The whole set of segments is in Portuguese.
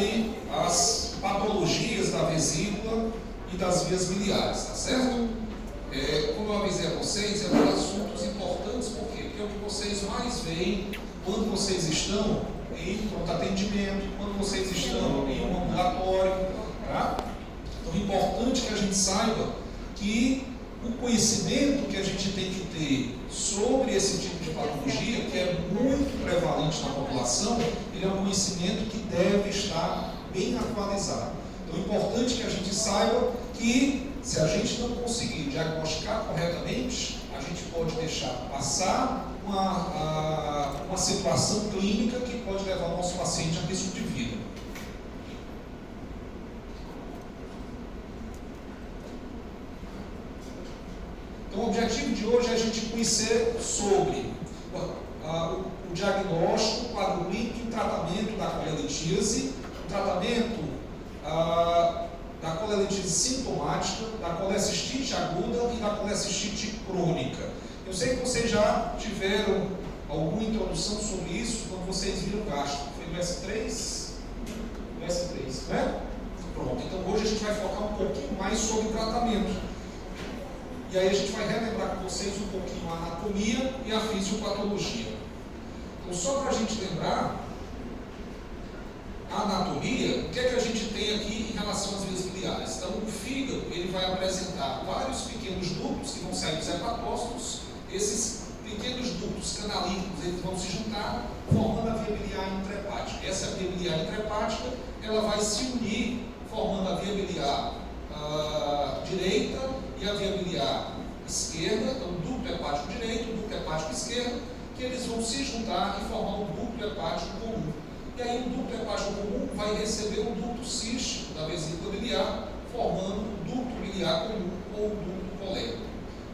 sobre as patologias da vesícula e das vias biliares, tá certo? Como eu avisei a vocês, é um dos assuntos importantes, por quê? Porque é o que vocês mais veem quando vocês estão em pronto atendimento, quando vocês estão em um ambulatório, tá? Então é importante que a gente saiba que o conhecimento que a gente tem que ter sobre esse tipo de patologia, que é muito prevalente na população, ele é um conhecimento que deve estar bem atualizado. Então é importante que a gente saiba que, se a gente não conseguir diagnosticar corretamente, a gente pode deixar passar uma situação clínica que pode levar o nosso paciente a risco de vida. Então, o objetivo de hoje é a gente conhecer sobre o diagnóstico, o quadro clínico e o tratamento da colelitíase, o tratamento da colelitise sintomática, da colecistite aguda e da colecistite crônica. Eu sei que vocês já tiveram alguma introdução sobre isso quando vocês viram o gastro. Foi no S3? No S3, né? Pronto, então hoje a gente vai focar um pouquinho mais sobre tratamento. E aí a gente vai relembrar com vocês um pouquinho a anatomia e a fisiopatologia. Então, só para a gente lembrar, a anatomia, o que é que a gente tem aqui em relação às vias biliares? Então, o fígado, ele vai apresentar vários pequenos ductos que vão sair dos hepatócitos. Esses pequenos ductos canalíticos, eles vão se juntar, formando a via biliar intrahepática. Essa via biliar intrahepática, ela vai se unir, formando a via biliar direita e a via biliar esquerda, então o ducto hepático direito, o ducto hepático esquerdo, que eles vão se juntar e formar um ducto hepático comum. E aí o ducto hepático comum vai receber o ducto cístico da vesícula biliar, formando o ducto biliar comum ou o ducto colérico.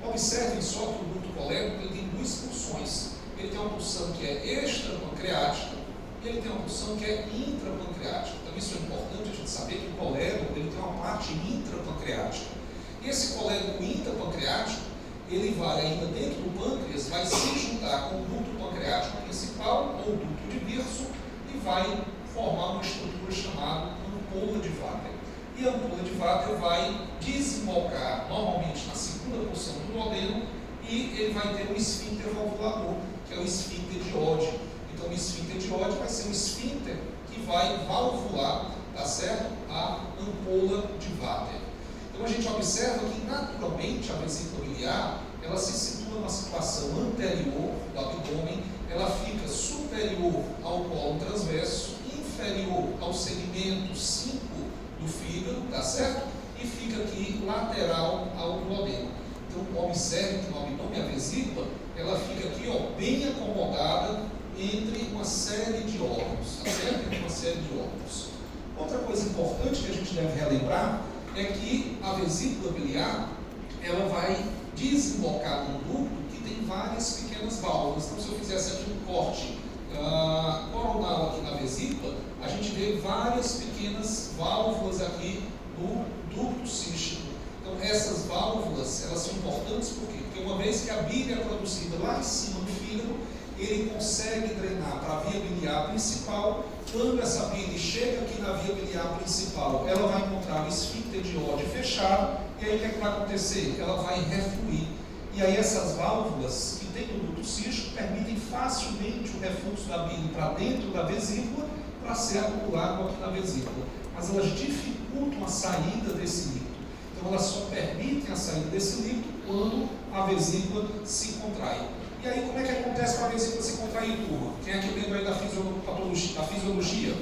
Observem só que o ducto colérico ele tem duas funções. Ele tem uma função que é extrapancreática e ele tem uma função que é intrapancreática. Então isso é importante a gente saber que o colérico ele tem uma parte intrapancreática. E esse colérico intrapancreático, ele vai ainda dentro do pâncreas, vai se juntar com o ducto pancreático principal ou ducto de Virso e vai formar uma estrutura chamada ampola de Vater. E a ampola de Vater vai desembocar normalmente na segunda porção do duodeno e ele vai ter um esfíncter valvulador, que é o esfíncter de Oddi. Então o esfíncter de Oddi vai ser um esfíncter que vai valvular, tá certo? A ampola de Vater. Então a gente observa que naturalmente a vesícula biliar ela se situa numa situação anterior do abdômen, ela fica superior ao colo transverso, inferior ao segmento 5 do fígado, tá certo? E fica aqui lateral ao duodeno. Então observe que no abdômen a vesícula ela fica aqui bem acomodada entre uma série de órgãos, tá certo? Entre uma série de órgãos. Outra coisa importante que a gente deve relembrar é que a vesícula biliar ela vai desembocar num ducto que tem várias pequenas válvulas. Então, se eu fizesse aqui um corte coronal aqui na vesícula, a gente vê várias pequenas válvulas aqui no ducto cístico. Então, essas válvulas elas são importantes por quê? Porque uma vez que a bile é produzida lá em cima do fígado, ele consegue drenar para a via biliar principal. Quando essa bile chega aqui na via biliar principal, ela vai encontrar o esfíncter de Oddi fechado, e aí o que é que vai acontecer? Ela vai refluir. E aí essas válvulas que tem no ducto cístico permitem facilmente o refluxo da bile para dentro da vesícula para ser acumulado aqui na vesícula. Mas elas dificultam a saída desse líquido. Então elas só permitem a saída desse líquido quando a vesícula se contrai. E aí, como é que acontece para a vesícula se contrair, turma? Quem é que lembra aí da fisiologia?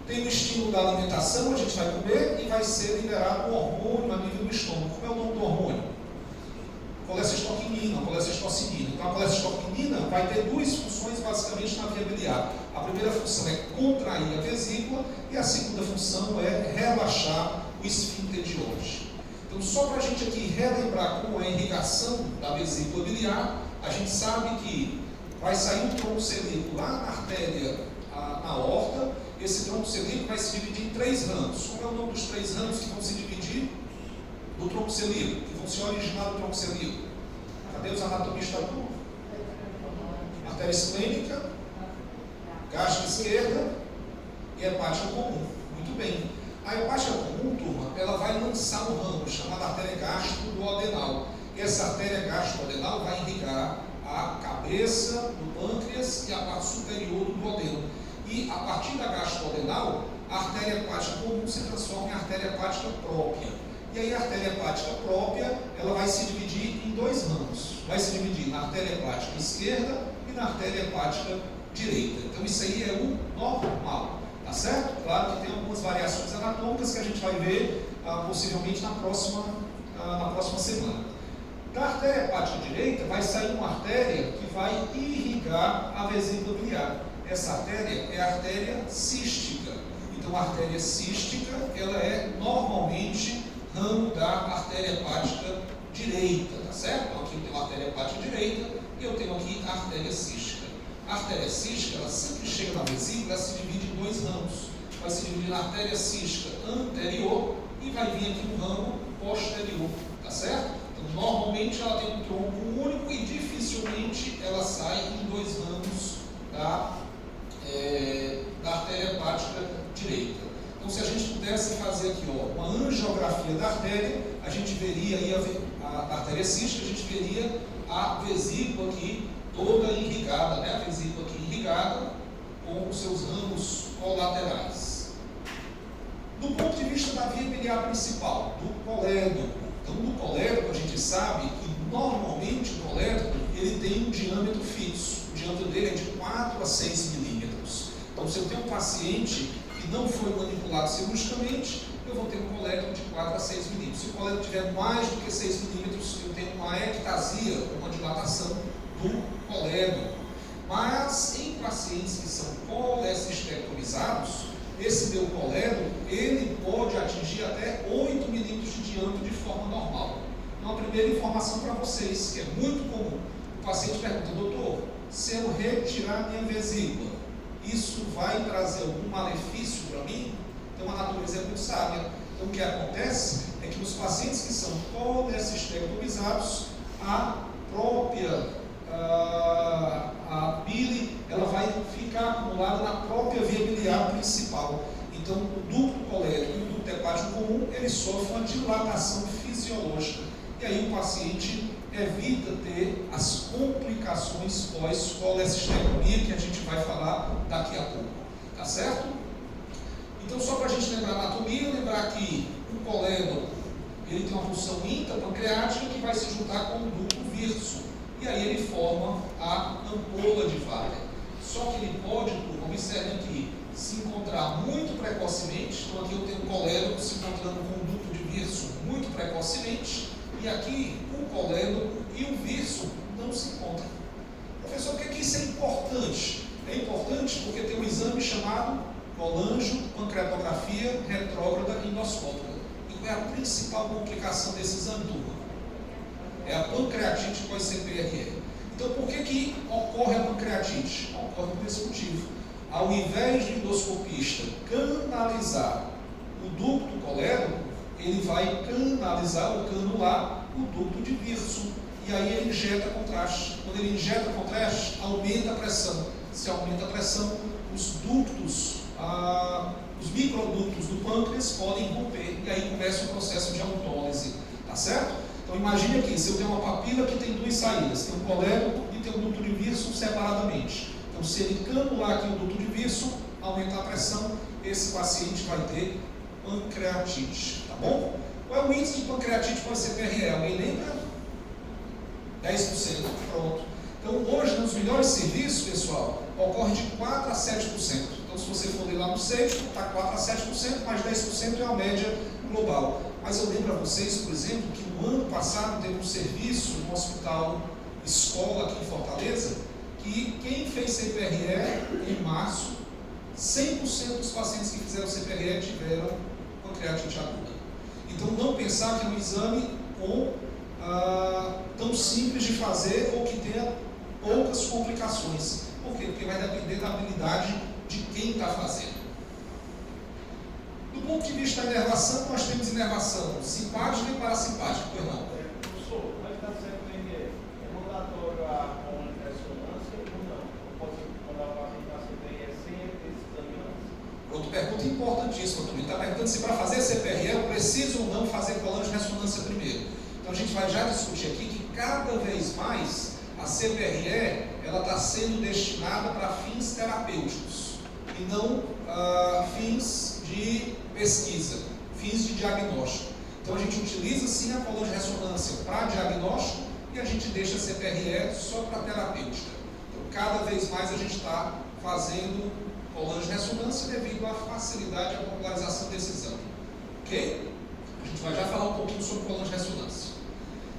Tem o estímulo da alimentação, a gente vai comer e vai ser liberado um hormônio a nível do estômago. Como é o nome do hormônio? Colecistoquinina, colecistocinina. Então, a colecistoquinina vai ter duas funções basicamente na via biliar. A primeira função é contrair a vesícula e a segunda função é relaxar o esfíncter de Oddi. Então, só para a gente aqui relembrar como é a irrigação da vesícula biliar, a gente sabe que vai sair um tronco celíaco lá na artéria aorta. Esse tronco celíaco vai se dividir em 3 ramos. Como é o nome dos 3 ramos que vão se dividir do tronco celíaco, que vão se originar do tronco celíaco? Cadê os anatomistas? Artéria esplênica, Gástrica esquerda e hepática comum. Muito bem. A hepática comum, turma, ela vai lançar um ramo chamado artéria gastro-duodenal. Essa artéria gastro-duodenal vai irrigar a cabeça do pâncreas e a parte superior do duodeno. E a partir da gastro-duodenal, a artéria hepática comum se transforma em artéria hepática própria. E aí a artéria hepática própria, ela vai se dividir em dois ramos. Vai se dividir na artéria hepática esquerda e na artéria hepática direita. Então isso aí é o normal, tá certo? Claro que tem algumas variações anatômicas que a gente vai ver possivelmente na próxima semana. Da artéria hepática direita vai sair uma artéria que vai irrigar a vesícula biliar. Essa artéria é a artéria cística. Então a artéria cística, ela é normalmente ramo da artéria hepática direita, tá certo? Então aqui eu tenho a artéria hepática direita e eu tenho aqui a artéria cística. A artéria cística, ela sempre chega na vesícula, ela se divide em dois ramos. Vai se dividir na artéria cística anterior e vai vir aqui no ramo posterior, tá certo? Então normalmente ela tem um tronco único e dificilmente ela sai em dois ramos da artéria hepática direita. Então, se a gente pudesse fazer aqui uma angiografia da artéria, a gente veria aí a artéria cística, a gente veria a vesícula aqui toda irrigada, né? A vesícula aqui irrigada com os seus ramos colaterais. Do ponto de vista da via biliar principal, do colédoco. Então, do colédoco a gente sabe que normalmente o colédoco ele tem um diâmetro fixo. O diâmetro dele é de 4 a 6 milímetros. Então, se eu tenho um paciente que não foi manipulado cirurgicamente, eu vou ter um colédoco de 4 a 6 milímetros. Se o colédoco tiver mais do que 6 milímetros, eu tenho uma ectasia, uma dilatação do colédoco. Mas em pacientes que são colecistectomizados, esse meu colédoco, ele pode atingir até 8 milímetros de diâmetro de forma normal. Então, a primeira informação para vocês, que é muito comum, o paciente pergunta: doutor, se eu retirar minha vesícula, isso vai trazer algum malefício para mim? Então a natureza é muito sábia. Então o que acontece é que nos pacientes que são colecistectomizados, a própria a bile, ela vai ficar acumulada na própria via biliar principal. Então o ducto colédoco e o ducto hepático comum, ele sofre uma dilatação fisiológica. E aí o paciente evita ter as complicações pós-colecistectomia, que a gente vai falar daqui a pouco, tá certo? Então, só para a gente lembrar a anatomia, lembrar que o colédoco, ele tem uma função intrapancreática que vai se juntar com o ducto virso, e aí ele forma a ampola de Weyler. Só que ele pode, observem aqui, se encontrar muito precocemente. Então aqui eu tenho o colédoco se encontrando com o ducto de virso muito precocemente, e aqui o colédoco e o virso não se encontram. Professor, por que isso é importante? É importante porque tem um exame chamado colangiopancreatografia retrógrada endoscópica. E qual é a principal complicação desse exame, turma? É a pancreatite pós-CPRE. Então, por que ocorre a pancreatite? Ocorre por esse motivo. Ao invés de endoscopista canalizar o ducto colédoco, ele vai canalizar ou canular o ducto de virso. E aí ele injeta contraste. Quando ele injeta contraste, aumenta a pressão. Se aumenta a pressão, os ductos, os microductos do pâncreas podem romper. E aí começa o processo de autólise. Tá certo? Então imagine aqui, se eu tenho uma papila que tem duas saídas, tem um colédoco e tem um ducto de virso separadamente. Então se ele canular aqui o ducto de virso, aumentar a pressão, esse paciente vai ter pancreatite, tá bom? Qual é o índice de pancreatite pós-CPRE? Alguém lembra? 10%, pronto. Então hoje, nos melhores serviços, pessoal, ocorre de 4 a 7%. Então se você for ler lá no sexto, está 4 a 7%, mais 10% é a média global. Mas eu lembro a vocês, por exemplo, que no ano passado teve um serviço no hospital escola aqui em Fortaleza, que quem fez CPRE em março, 100% dos pacientes que fizeram CPRE tiveram pancreatite aguda. Então não pensar que é um exame tão simples de fazer ou que tenha poucas complicações. Por quê? Porque vai depender da habilidade de quem está fazendo. Do ponto de vista da inervação, nós temos inervação simpática e parasimpática. Pois não? Professor, mas está certo é mandatório a ressonância ou não? Eu posso mandar o paciente na CPRE sem pergunta importantíssima também. Está perguntando se para fazer CPRE eu preciso ou não fazer colagem de ressonância primeiro. Então a gente vai já discutir aqui que cada vez mais a CPRE ela está sendo destinada para fins terapêuticos e não fins de pesquisa, fins de diagnóstico. Então a gente utiliza sim a colagem de ressonância para diagnóstico e a gente deixa a CPRE só para terapêutica. Então cada vez mais a gente está fazendo colagem de ressonância devido à facilidade e à popularização desse exame. Ok? A gente vai já falar um pouquinho sobre colagem de ressonância.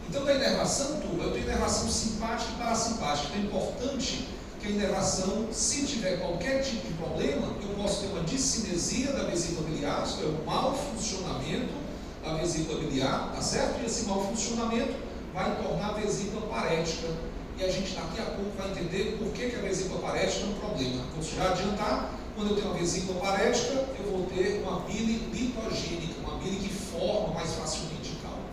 Então, da inervação, turma, eu tenho inervação simpática e parasimpática. Então, é importante que a inervação, se tiver qualquer tipo de problema, eu posso ter uma discinesia da vesícula biliar, isso é um mau funcionamento da vesícula biliar, tá certo? E esse mau funcionamento vai tornar a vesícula parética. E a gente daqui a pouco vai entender por que a vesícula parética é um problema. Vou já adiantar, quando eu tenho uma vesícula parética, eu vou ter uma bile litogênica, uma bile que forma mais facilmente o cálculo.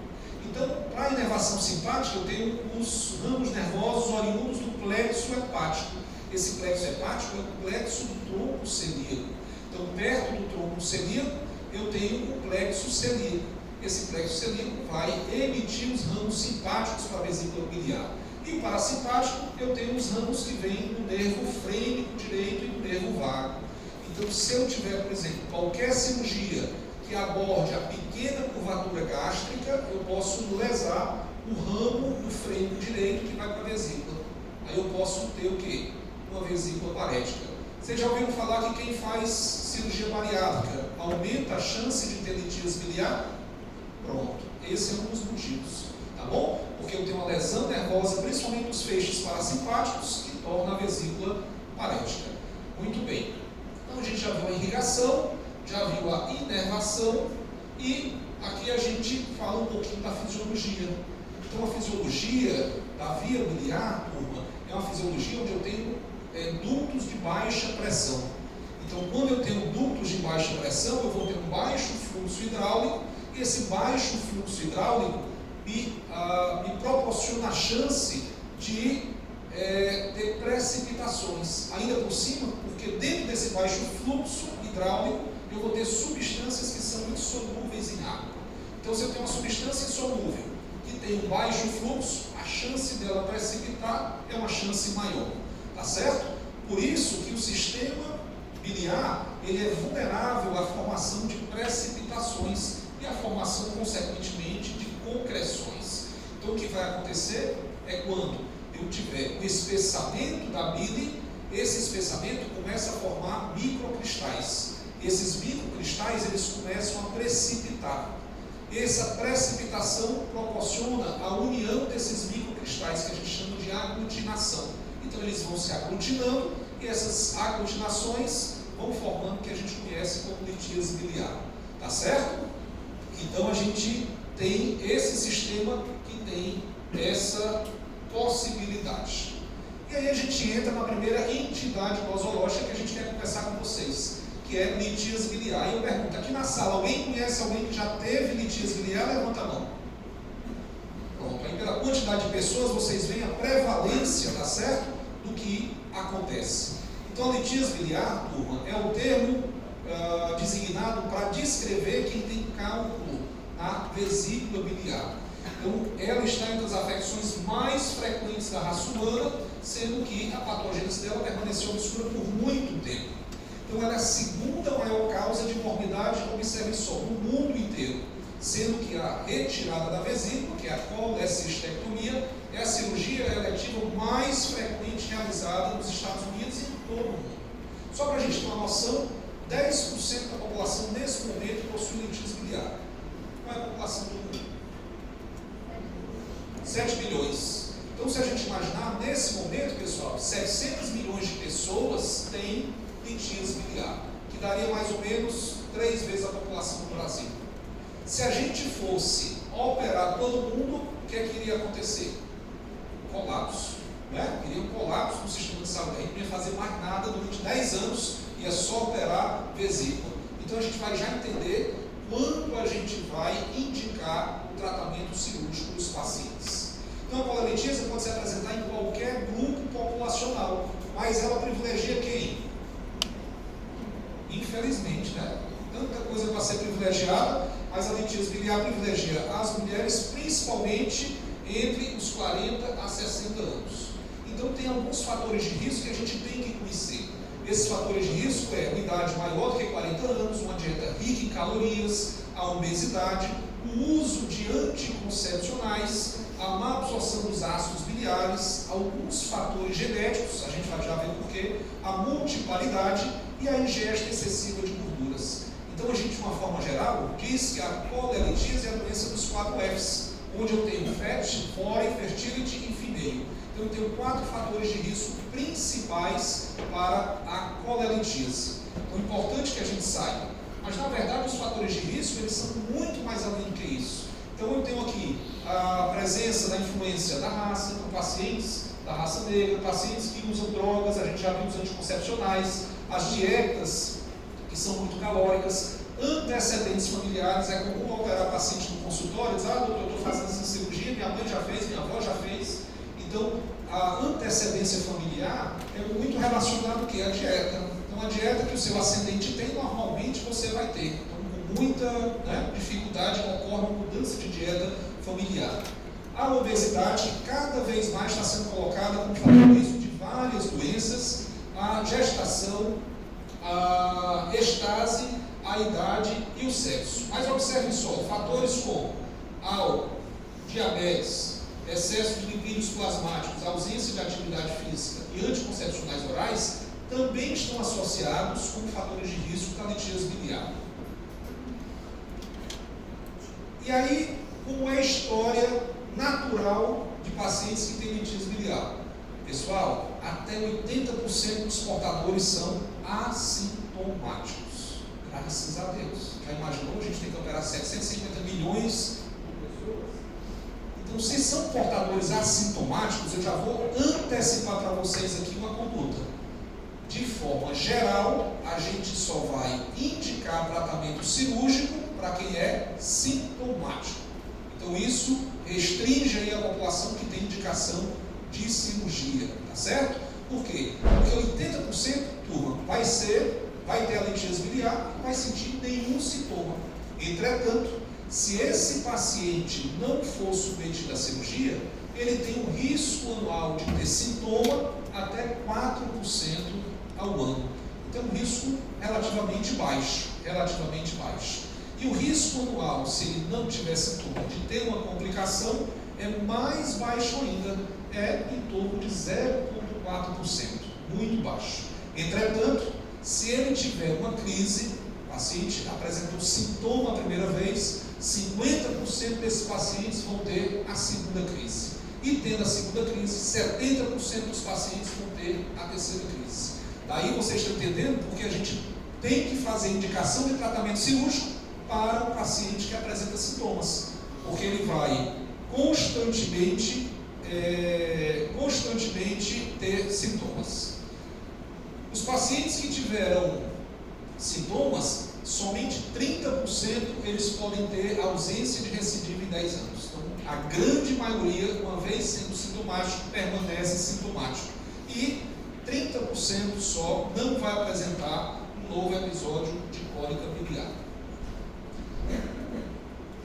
Então, para a inervação simpática, eu tenho os ramos nervosos oriundos do plexo hepático. Esse plexo hepático é o plexo do tronco celíaco. Então, perto do tronco celíaco, eu tenho o plexo celíaco. Esse plexo celíaco vai emitir os ramos simpáticos para a vesícula biliar. E o parasimpático, eu tenho os ramos que vêm do nervo frênico direito e do nervo vago. Então, se eu tiver, por exemplo, qualquer cirurgia que aborde a pequena curvatura gástrica, eu posso lesar o ramo do frênico direito que vai para a vesícula. Aí eu posso ter o quê? Uma vesícula parética. Vocês já ouviram falar que quem faz cirurgia bariátrica aumenta a chance de ter litíase biliar? Pronto, esse é um dos motivos. Tá bom? Porque eu tenho uma lesão nervosa, principalmente dos feixes parasimpáticos, que torna a vesícula parética. Muito bem. Então a gente já viu a irrigação, já viu a inervação e aqui a gente fala um pouquinho da fisiologia. Então a fisiologia da via biliar, turma, é uma fisiologia onde eu tenho ductos de baixa pressão. Então quando eu tenho ductos de baixa pressão, eu vou ter um baixo fluxo hidráulico e esse baixo fluxo hidráulico me proporciona a chance de ter precipitações, ainda por cima, porque dentro desse baixo fluxo hidráulico eu vou ter substâncias que são insolúveis em água. Então, se eu tenho uma substância insolúvel que tem um baixo fluxo, a chance dela precipitar é uma chance maior, tá certo? Por isso que o sistema biliar ele é vulnerável à formação de precipitações e à formação, consequentemente, de concreções. Então, o que vai acontecer é quando eu tiver o espessamento da bile, esse espessamento começa a formar microcristais. Esses microcristais, eles começam a precipitar. Essa precipitação proporciona a união desses microcristais, que a gente chama de aglutinação. Então, eles vão se aglutinando e essas aglutinações vão formando o que a gente conhece como litíase biliar. Tá certo? Então, a gente tem esse sistema que tem essa possibilidade. E aí a gente entra na primeira entidade nosológica que a gente quer conversar com vocês, que é litíase biliar. E eu pergunto, aqui na sala, alguém conhece alguém que já teve litíase biliar? Levanta a mão. Pronto, aí pela quantidade de pessoas, vocês veem a prevalência, tá certo? Do que acontece. Então a litíase biliar, turma, é o termo designado para descrever quem tem cálculo na vesícula biliar. Então, ela está entre as afecções mais frequentes da raça humana, sendo que a patogênese dela permaneceu obscura por muito tempo. Então, ela é a segunda maior causa de morbidade, observe só, no mundo inteiro, sendo que a retirada da vesícula, que é a colecistectomia, é a cirurgia eletiva mais frequente realizada nos Estados Unidos e em todo o mundo. Só para a gente ter uma noção, 10% da população nesse momento possui litíase biliar. Qual é a população do mundo? 7 bilhões. Então, se a gente imaginar, nesse momento, pessoal, 700 milhões de pessoas têm litíase biliar, que daria mais ou menos 3 vezes a população do Brasil. Se a gente fosse operar todo mundo, o que é que iria acontecer? Colapso, né? Iria um colapso no sistema de saúde. A gente não ia fazer mais nada durante 10 anos, ia só operar vesícula. Então, a gente vai já entender quando a gente vai indicar o tratamento cirúrgico dos pacientes. Então, a polilitíase pode se apresentar em qualquer grupo populacional, mas ela privilegia quem? infelizmente, né? Tanta coisa para ser privilegiada, mas a litíase biliar privilegia as mulheres, principalmente entre os 40 a 60 anos. Então tem alguns fatores de risco que a gente tem que conhecer. Esses fatores de risco é uma idade maior do que 40 anos, uma dieta rica em calorias, a obesidade, o uso de anticoncepcionais, a má absorção dos ácidos biliares, alguns fatores genéticos, a gente vai já ver porquê, a multiparidade e a ingesta excessiva de gorduras. Então a gente, de uma forma geral, diz que a colelitíase é a doença dos 4 Fs, onde eu tenho FET, Foreign, Fertility e Female. Então eu tenho 4 fatores de risco principais para a colelitíase. Então é importante que a gente saiba. Mas na verdade os fatores de risco eles são muito mais além do que isso. Então eu tenho aqui a presença da influência da raça, com pacientes da raça negra, pacientes que usam drogas, a gente já viu os anticoncepcionais, as dietas que são muito calóricas, antecedentes familiares. É comum operar paciente no consultório, diz, doutor, eu estou fazendo essa cirurgia, minha mãe já fez, minha avó já fez. Então, a antecedência familiar é muito relacionada à dieta. Então, a dieta que o seu ascendente tem, normalmente você vai ter. Então, com muita dificuldade, ocorre uma mudança de dieta familiar. A obesidade, cada vez mais está sendo colocada como fator de risco de várias doenças, a gestação, a estase, a idade e o sexo. Mas observe só, fatores como álcool, diabetes, excesso de lipídios plasmáticos, ausência de atividade física e anticoncepcionais orais também estão associados como fatores de risco da litíase biliar. E aí, como é a história natural de pacientes que têm litíase biliar? Pessoal, até 80% dos portadores são assintomáticos. Graças a Deus. Já imaginou? A gente tem que operar 750 milhões de pessoas. Então, se são portadores assintomáticos, eu já vou antecipar para vocês aqui uma conduta. De forma geral, a gente só vai indicar tratamento cirúrgico para quem é sintomático. Então, isso restringe aí a população que tem indicação de cirurgia, tá certo? Por quê? Porque 80%, turma, vai ter a litíase biliar e não vai sentir nenhum sintoma. Entretanto, se esse paciente não for submetido à cirurgia, ele tem um risco anual de ter sintoma até 4% ao ano. Então, um risco relativamente baixo. E o risco anual, se ele não tiver sintoma de ter uma complicação, é mais baixo ainda, é em torno de 0,4%, muito baixo. Entretanto, se ele tiver uma crise, o paciente apresentou sintoma a primeira vez, 50% desses pacientes vão ter a segunda crise. E tendo a segunda crise, 70% dos pacientes vão ter a terceira crise. Daí vocês estão entendendo porque a gente tem que fazer indicação de tratamento cirúrgico para o paciente que apresenta sintomas. Porque ele vai constantemente ter sintomas. Os pacientes que tiveram sintomas, somente 30% eles podem ter ausência de recidiva em 10 anos. Então, a grande maioria, uma vez sendo sintomático, permanece sintomático. E 30% só não vai apresentar um novo episódio de cólica biliar.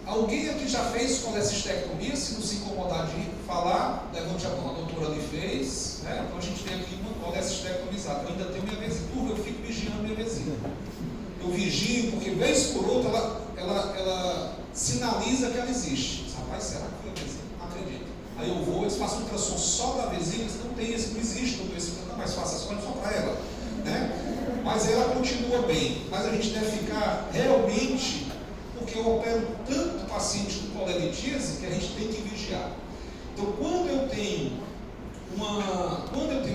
Alguém aqui já fez colecistectomia? Se não se incomodar de falar, levante a mão. A doutora ali fez, né? Então a gente tem aqui uma colecistectomizada. Eu ainda tenho minha vesícula, eu fico vigiando minha vesícula. Eu vigio, porque vez por outra ela sinaliza que ela existe. Rapaz, será que foi a vesícula? Não acredito. Aí eu vou, eles façam um ultrassom só da vesícula, não tem esse, não existe, doutor, esse não é mais fácil, é só para ela, né? Mas ela continua bem. Mas a gente deve ficar realmente, porque eu opero tanto paciente com colelitíase que a gente tem que vigiar. Então, quando eu tenho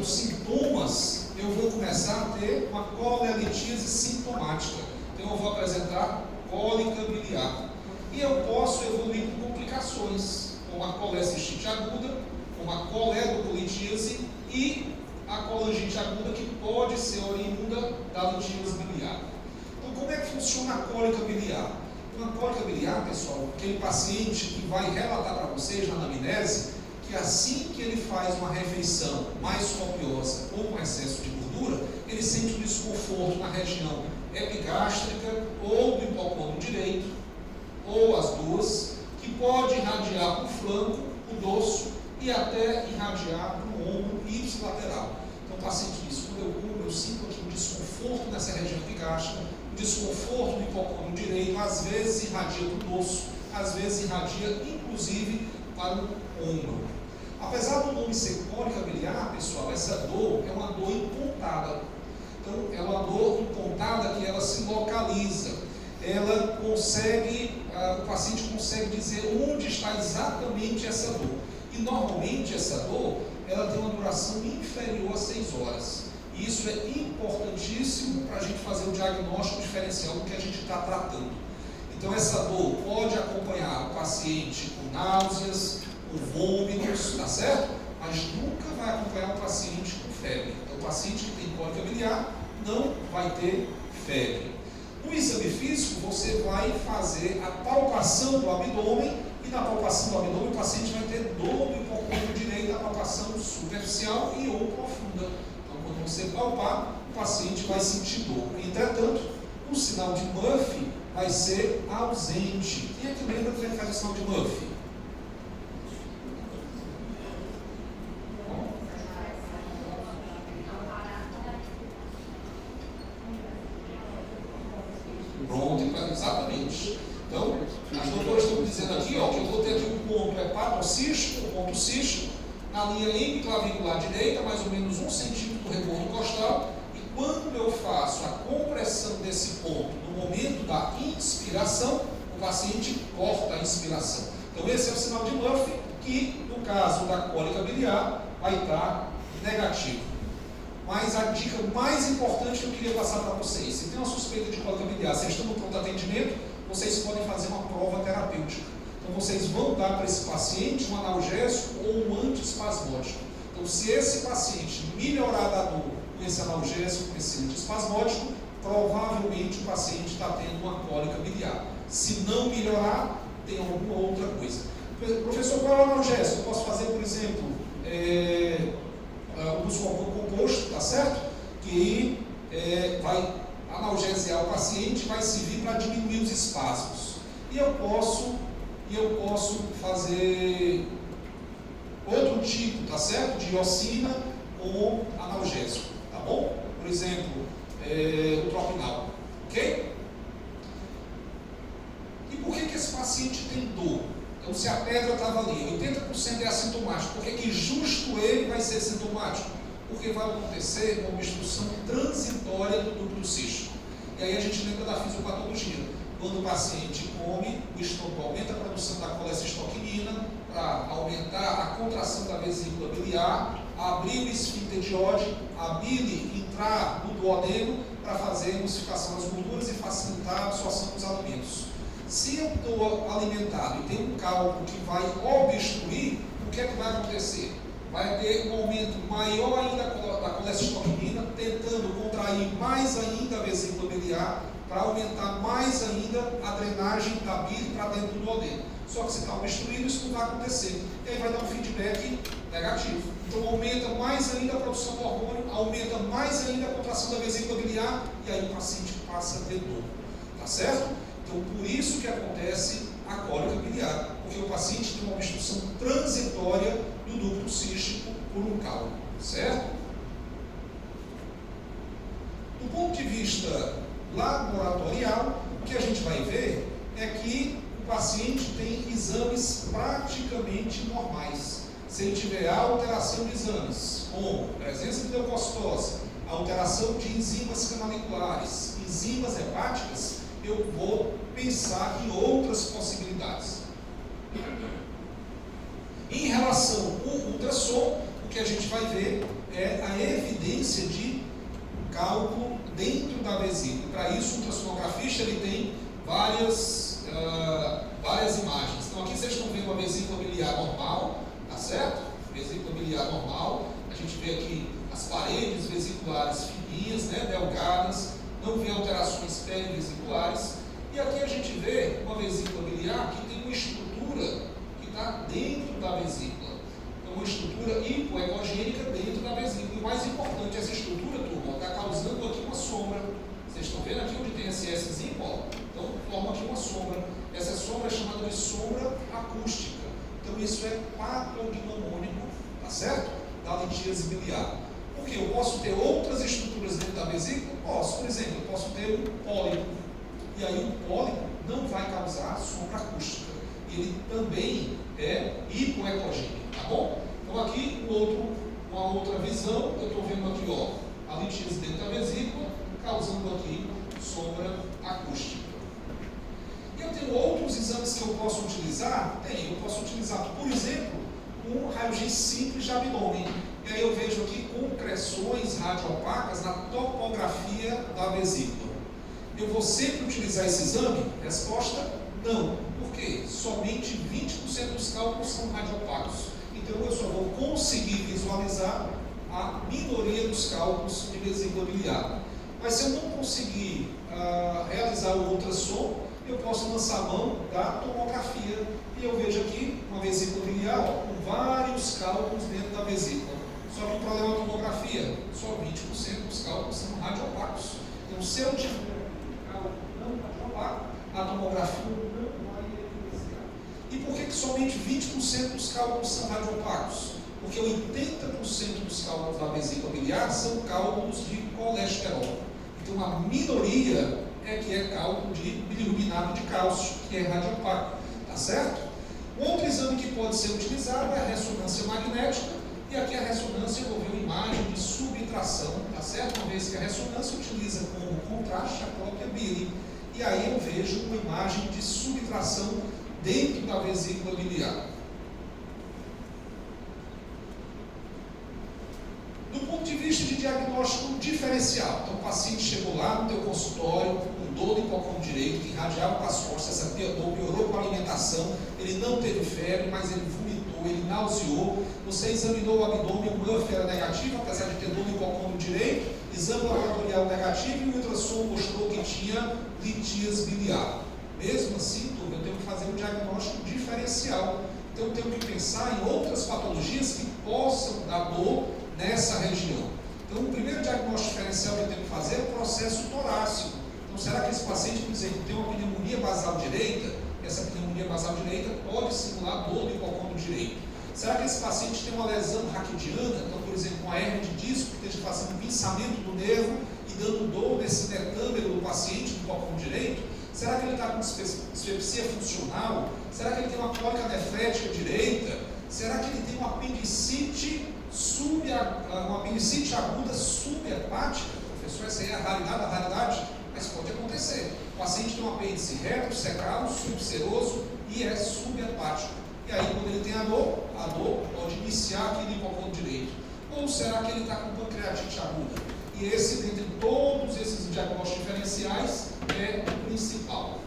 sintomas, eu vou começar a ter uma colelitíase sintomática. Então, eu vou apresentar cólica biliar. E eu posso evoluir com complicações, como a colecistite aguda, como a coledocolitíase e a colangite aguda, que pode ser oriunda da litíase biliar. Então, como é que funciona a cólica biliar? Uma cólica biliar, pessoal, aquele paciente que vai relatar para vocês na anamnese que assim que ele faz uma refeição mais copiosa ou com excesso de gordura, ele sente um desconforto na região epigástrica ou do hipocôndrio direito, ou as duas, que pode irradiar para o flanco, o dorso e até irradiar para o ombro ipsilateral. Então o paciente diz, quando eu como, eu sinto aqui um desconforto nessa região epigástrica, um desconforto no hipocôndrio direito, às vezes irradia para o dorso, às vezes irradia inclusive para o ombro. Apesar do nome ser cólica biliar, pessoal, essa dor é uma dor impontada. Então, é uma dor impontada que ela se localiza. Ela consegue, o paciente consegue dizer onde está exatamente essa dor. E, normalmente, essa dor, ela tem uma duração inferior a 6 horas. E isso é importantíssimo para a gente fazer o diagnóstico diferencial do que a gente está tratando. Então, essa dor pode acompanhar o paciente com náuseas, com vômitos, tá certo? Mas nunca vai acompanhar o paciente com febre. Então, o paciente que tem cólica biliar não vai ter febre. No exame físico, você vai fazer a palpação do abdômen e na palpação do abdômen o paciente vai ter dor do hipocôndrio direito, a palpação superficial e ou profunda. Então, quando você palpar, o paciente vai sentir dor. Entretanto, o sinal de Murphy vai ser ausente. Quem é que lembra que faz o sinal de Murphy? Pronto, exatamente. Então, as doutoras estão dizendo aqui, ó, que eu vou ter aqui um ponto hepatocístico, um ponto cístico, na linha hemiclavicular direita, mais ou menos 1 centímetro do rebordo costal, e quando eu faço a compressão desse ponto no momento da inspiração, o paciente corta a inspiração. Então, esse é o sinal de Murphy, que no caso da cólica biliar vai estar negativo. Mas a dica mais importante que eu queria passar para vocês, se tem uma suspeita de cólica biliar, vocês estão no pronto atendimento, vocês podem fazer uma prova terapêutica. Então vocês vão dar para esse paciente um analgésico ou um antiespasmódico. Então se esse paciente melhorar da dor com esse analgésico, com esse antiespasmódico, provavelmente o paciente está tendo uma cólica biliar. Se não melhorar, tem alguma outra coisa. Professor, qual é o analgésico? Eu posso fazer, por exemplo, o buscopan composto, tá certo? Que vai analgesiar o paciente, vai servir para diminuir os espasmos. E eu posso fazer outro tipo, tá certo? De iocina ou analgésico, tá bom? Por exemplo, o tropinal, ok? E por que esse paciente tem dor? Então, se a pedra estava ali, 80% é assintomático, por que justo ele vai ser sintomático? Porque vai acontecer uma obstrução transitória do ducto cístico. E aí a gente lembra da fisiopatologia. Quando o paciente come, o estômago aumenta a produção da colecistoquinina para aumentar a contração da vesícula biliar, abrir o esfíncter de Oddi, a bile entrar no duodeno para fazer a emulsificação das gorduras e facilitar a absorção dos alimentos. Se eu estou alimentado e tenho um cálculo que vai obstruir, o que é que vai acontecer? Vai ter um aumento maior ainda da colecistoquinina, tentando contrair mais ainda a vesícula biliar, para aumentar mais ainda a drenagem da bile para dentro do duodeno. Só que se está obstruído, isso não vai acontecer. E aí vai dar um feedback negativo. Então aumenta mais ainda a produção do hormônio, aumenta mais ainda a contração da vesícula biliar, e aí o paciente passa a ter dor. Tá certo? Então, por isso que acontece a cólica biliar, porque o paciente tem uma obstrução transitória do ducto cístico por um cálculo, certo? Do ponto de vista laboratorial, o que a gente vai ver é que o paciente tem exames praticamente normais. Se ele tiver alteração de exames, como presença de leucocitose, alteração de enzimas canaliculares, enzimas hepáticas, eu vou pensar em outras possibilidades. Em relação ao ultrassom, o que a gente vai ver é a evidência de cálculo dentro da vesícula. Para isso, o ultrassonografista ele tem várias imagens. Então, aqui vocês estão vendo a vesícula biliar normal, tá certo? Vesícula biliar normal. A gente vê aqui as paredes vesiculares fininhas, né, delgadas. Não vê alterações perivesiculares. E aqui a gente vê uma vesícula biliar que tem uma estrutura que está dentro da vesícula. Então, uma estrutura hipoecogênica dentro da vesícula. E o mais importante, essa estrutura, turma, está causando acústica. Então isso é patognomônico, tá certo? Da litíase biliar. Porque eu posso ter outras estruturas dentro da vesícula? Posso, por exemplo, eu posso ter um pólipo. E aí o pólipo não vai causar sombra acústica. Ele também é hipoecogênico, tá bom? Então aqui uma outra visão, eu estou vendo aqui, ó, a litíase dentro da vesícula, causando aqui sombra acústica. E eu tenho outros exames que eu posso utilizar? Eu posso utilizar, por exemplo, um raio-x simples de abdômen. E aí eu vejo aqui concreções radioopacas na topografia da vesícula. Eu vou sempre utilizar esse exame? Resposta, não. Por quê? Somente 20% dos cálculos são radioopacos. Então eu só vou conseguir visualizar a minoria dos cálculos de vesícula biliar. Mas se eu não conseguir realizar o ultrassom, eu posso lançar a mão da tomografia. E eu vejo aqui uma vesícula biliar com vários cálculos dentro da vesícula. Só que o problema da tomografia, só 20% dos cálculos são radioopacos. Então, se eu tiver um cálculo não radiopaco, a tomografia não vai evidenciar. E por que somente 20% dos cálculos são radioopacos? Porque 80% dos cálculos da vesícula biliar são cálculos de colesterol. Então, a minoria é que é cálculo de bilirrubinato de cálcio, que é radiopaco, tá certo? Outro exame que pode ser utilizado é a ressonância magnética, e aqui a ressonância eu vou ver uma imagem de subtração, tá certo? Uma vez que a ressonância utiliza como contraste a própria bile, e aí eu vejo uma imagem de subtração dentro da vesícula biliar. Do ponto de vista de diagnóstico diferencial, então o paciente chegou lá no teu consultório com dor do hipocôndrio direito, que irradiava para as costas, essa dor piorou com a alimentação, ele não teve febre, mas ele vomitou, ele nauseou, você examinou o abdômen, o MUF era negativo, apesar de ter dor do hipocôndrio direito, exame laboratorial negativo e o ultrassom mostrou que tinha litíase biliar. Mesmo assim, turma, eu tenho que fazer um diagnóstico diferencial. Então eu tenho que pensar em outras patologias que possam dar dor nessa região. Então, o primeiro diagnóstico diferencial que eu tenho que fazer é o processo torácico. Então, será que esse paciente, por exemplo, tem uma pneumonia basal direita? Essa pneumonia basal direita pode simular dor do hipocôndrio direito. Será que esse paciente tem uma lesão raquidiana? Então, por exemplo, uma hernia de disco que esteja fazendo um pinçamento do nervo e dando dor nesse netâmero do paciente do hipocôndrio direito? Será que ele está com dispepsia funcional? Será que ele tem uma cólica nefrética direita? Será que ele tem uma apendicite aguda subhepática? Professor, essa aí é a raridade da raridade, mas pode acontecer. O paciente tem um apêndice retrocecal, subseroso e é subhepático. E aí, quando ele tem a dor pode iniciar aqui no hipocôndrio direito. Ou será que ele está com pancreatite aguda? E esse, dentre todos esses diagnósticos diferenciais, é o principal.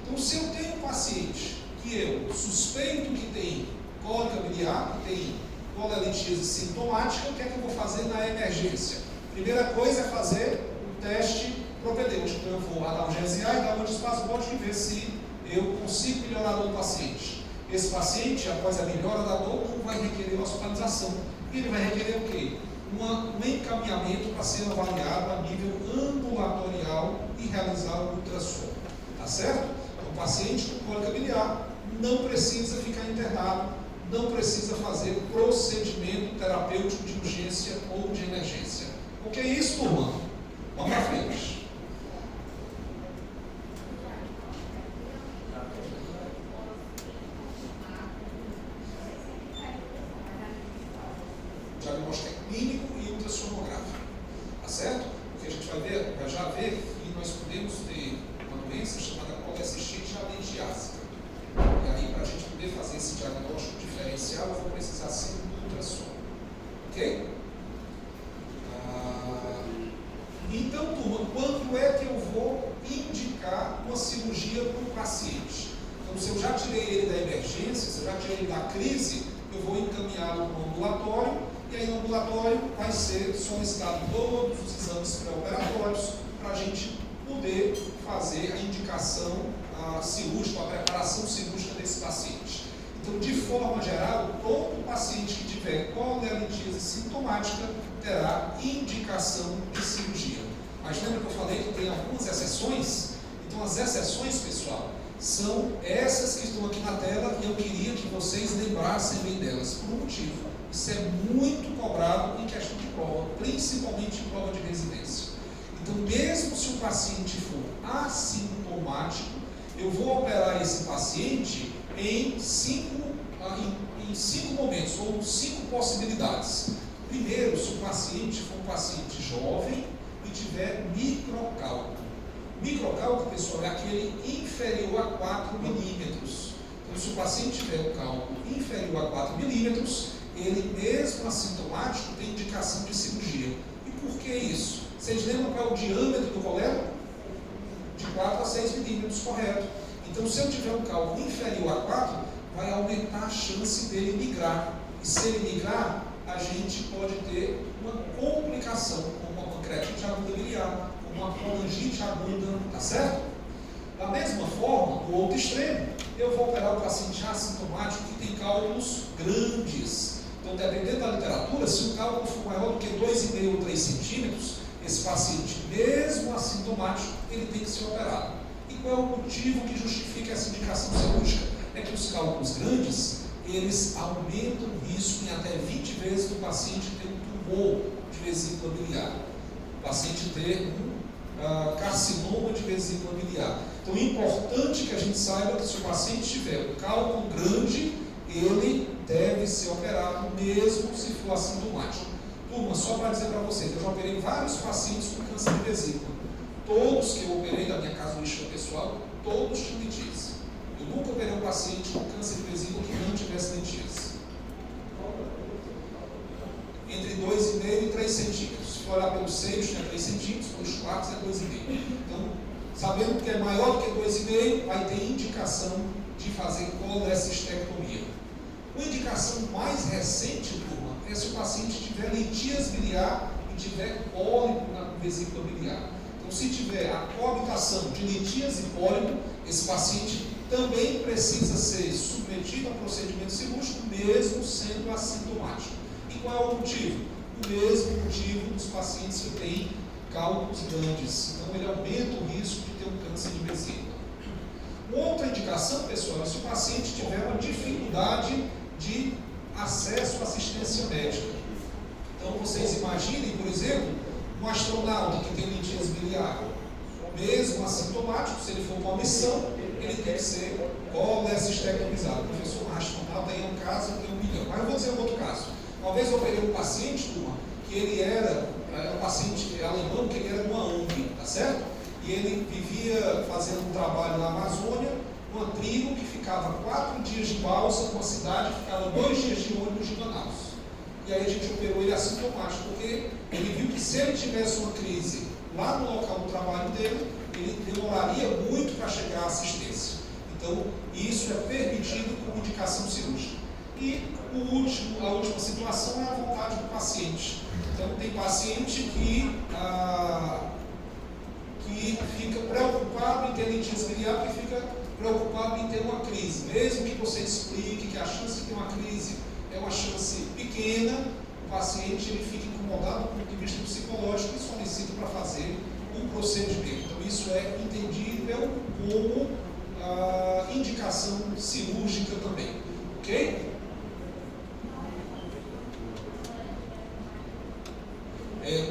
Então, se eu tenho um paciente que eu suspeito que tem cólica biliar, que tem colelitíase sintomática, o que é que eu vou fazer na emergência? Primeira coisa é fazer um teste propedêutico. Então eu vou analgesiar e dar um antiespasmódico e ver se eu consigo melhorar a dor do paciente. Esse paciente, após a melhora da dor, não vai requerer hospitalização. Ele vai requerer o quê? Um encaminhamento para ser avaliado a nível ambulatorial e realizar o ultrassom. Tá certo? Então, o paciente com cólica biliar não precisa ficar internado, não precisa fazer procedimento terapêutico de urgência ou de emergência. O que é isso, turma? Vamos para frente. O diagnóstico é clínico e ultrassonográfico. Tá certo? Porque a gente vai já ver que nós podemos ter uma doença chamada colecistite alentiásica. E aí, para a gente poder fazer esse diagnóstico diferencial, eu vou precisar sempre do ultrassom. Ok? Então, turma, quando é que eu vou indicar uma cirurgia para o paciente? Então, se eu já tirei ele da emergência, se eu já tirei ele da crise, eu vou encaminhá-lo para o ambulatório, e aí no ambulatório vai ser solicitado todos os exames pré-operatórios para a gente poder fazer a indicação cirúrgica, a preparação cirúrgica desse paciente. Então, de forma geral, todo paciente que tiver colelitíase sintomática terá indicação de cirurgia. Mas lembra que eu falei que tem algumas exceções? Então, as exceções, pessoal, são essas que estão aqui na tela e eu queria que vocês lembrassem bem delas, por um motivo. Isso é muito cobrado em questão de prova, principalmente em prova de residência. Então, mesmo se o paciente for assintomático, eu vou operar esse paciente em cinco momentos, ou 5 possibilidades. Primeiro, se o paciente for um paciente jovem e tiver microcálculo. Microcálculo, pessoal, é aquele inferior a 4 milímetros. Então, se o paciente tiver um cálculo inferior a 4 milímetros, ele mesmo assintomático tem indicação de cirurgia. E por que isso? Vocês lembram qual é o diâmetro do colédoco? De 4 a 6 milímetros, correto. Então, se eu tiver um cálculo inferior a 4, vai aumentar a chance dele migrar. E se ele migrar, a gente pode ter uma complicação, como uma pancreatite aguda biliar, uma colangite aguda, tá certo? Da mesma forma, no outro extremo, eu vou operar o paciente assintomático que tem cálculos grandes. Então, dependendo da literatura, se o cálculo for maior do que 2,5 ou 3 centímetros, esse paciente, mesmo assintomático, ele tem que ser operado. E qual é o motivo que justifica essa indicação cirúrgica? É que os cálculos grandes, eles aumentam o risco em até 20 vezes do paciente ter um tumor de vesícula biliar. O paciente ter um carcinoma de vesícula biliar. Então é importante que a gente saiba que se o paciente tiver um cálculo grande, ele deve ser operado mesmo se for assintomático. Turma, só para dizer para vocês, eu já operei vários pacientes com câncer de vesícula. Todos que eu operei da minha casuística pessoal, todos tinham litíase. Eu nunca operei um paciente com câncer de vesícula que não tivesse litíase. Entre 2,5 e 3 centímetros. Se for olhar pelos seios, tinha 3 centímetros, pelos quartos é 2,5. Então, sabendo que é maior do que 2,5, vai ter indicação de fazer colecistectomia. Uma indicação mais recente, turma, é se o paciente tiver litíase biliar e tiver pólipo na vesícula biliar. Então, se tiver a coabitação de litíase e pólipo, esse paciente também precisa ser submetido a procedimento cirúrgico, mesmo sendo assintomático. E qual é o motivo? O mesmo motivo dos pacientes que têm cálculos grandes. Então, ele aumenta o risco de ter um câncer de vesícula. Outra indicação, pessoal, é se o paciente tiver uma dificuldade de acesso à assistência médica. Então, vocês imaginem, por exemplo, um astronauta que tem litíase biliar, mesmo assintomático, se ele for para uma missão, ele tem que ser colecistectomizado. Professor, um astronauta aí é um caso, tem 1 milhão. Mas eu vou dizer um outro caso. Uma vez eu operei um paciente, turma, que ele era um paciente alemão, que ele era de uma ONG, tá certo? E ele vivia fazendo um trabalho na Amazônia, uma tribo que ficava 4 dias de balsa com a cidade, ficava 2 dias de ônibus de Manaus. E aí a gente operou ele assintomático, porque ele viu que se ele tivesse uma crise lá no local do trabalho dele, ele demoraria muito para chegar à assistência. Então, isso é permitido como indicação cirúrgica. E a última situação é a vontade do paciente. Então, tem paciente que fica preocupado em ter litíase biliar, que fica preocupado em ter uma crise. Mesmo que você explique que a chance de ter uma crise é uma chance pequena, o paciente ele fica incomodado do ponto de vista psicológico e solicita para fazer um procedimento. Então, isso é entendível como indicação cirúrgica também. Ok?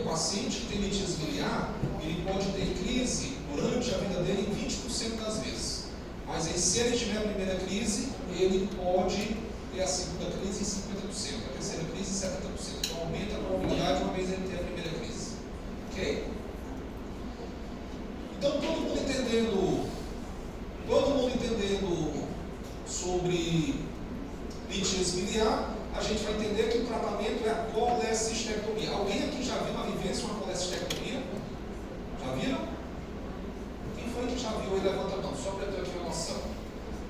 O paciente que tem litíase biliar, ele pode ter crise durante a vida dele em 20% das vezes. Mas aí, se ele tiver a primeira crise, ele pode ter a segunda crise em 50%, a terceira crise em 70%. Então, aumenta a probabilidade uma vez ele ter a primeira crise. Ok? Então, todo mundo entendendo sobre litíase biliar, a gente vai entender que o tratamento é a colecistectomia. Alguém aqui já viu na vivência uma colecistectomia? Já viram? Quem foi que já viu? Ele levanta a mão, só para eu ter aqui uma noção.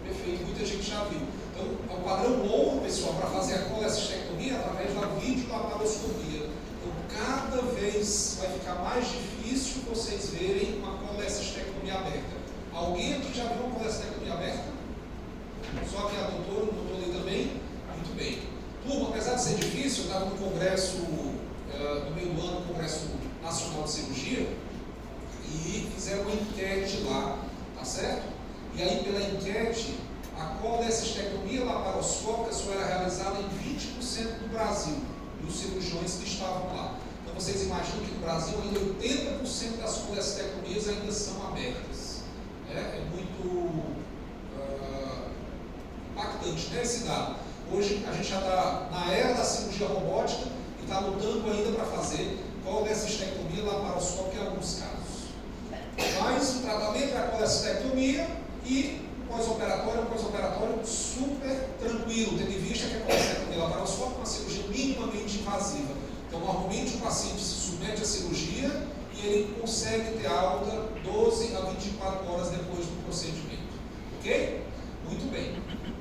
Perfeito, muita gente já viu. Então, é o padrão ouro, pessoal, para fazer a colecistectomia através da videolaparoscopia. Então, cada vez vai ficar mais difícil vocês verem uma colecistectomia aberta. Alguém aqui já viu uma colecistectomia aberta? Só que a doutora, o doutor ali também? Muito bem. Turma, apesar de ser difícil, eu estava no congresso, no meio do ano, no Congresso Nacional de Cirurgia, e fizeram uma enquete lá, tá certo? E aí, pela enquete, a colecistectomia laparoscópica só era realizada em 20% do Brasil, dos cirurgiões que estavam lá. Então, vocês imaginam que no Brasil ainda 80% das colecistectomias ainda são abertas. É muito impactante, né, esse dado. Hoje, a gente já está na era da cirurgia robótica e está lutando ainda para fazer colecistectomia laparoscópica em alguns casos. Mas o tratamento é a colecistectomia e o pós-operatório super tranquilo, tendo em vista que a colecistectomia laparoscópica é uma cirurgia minimamente invasiva. Então, normalmente o paciente se submete à cirurgia e ele consegue ter alta 12 a 24 horas depois do procedimento. Ok? Muito bem.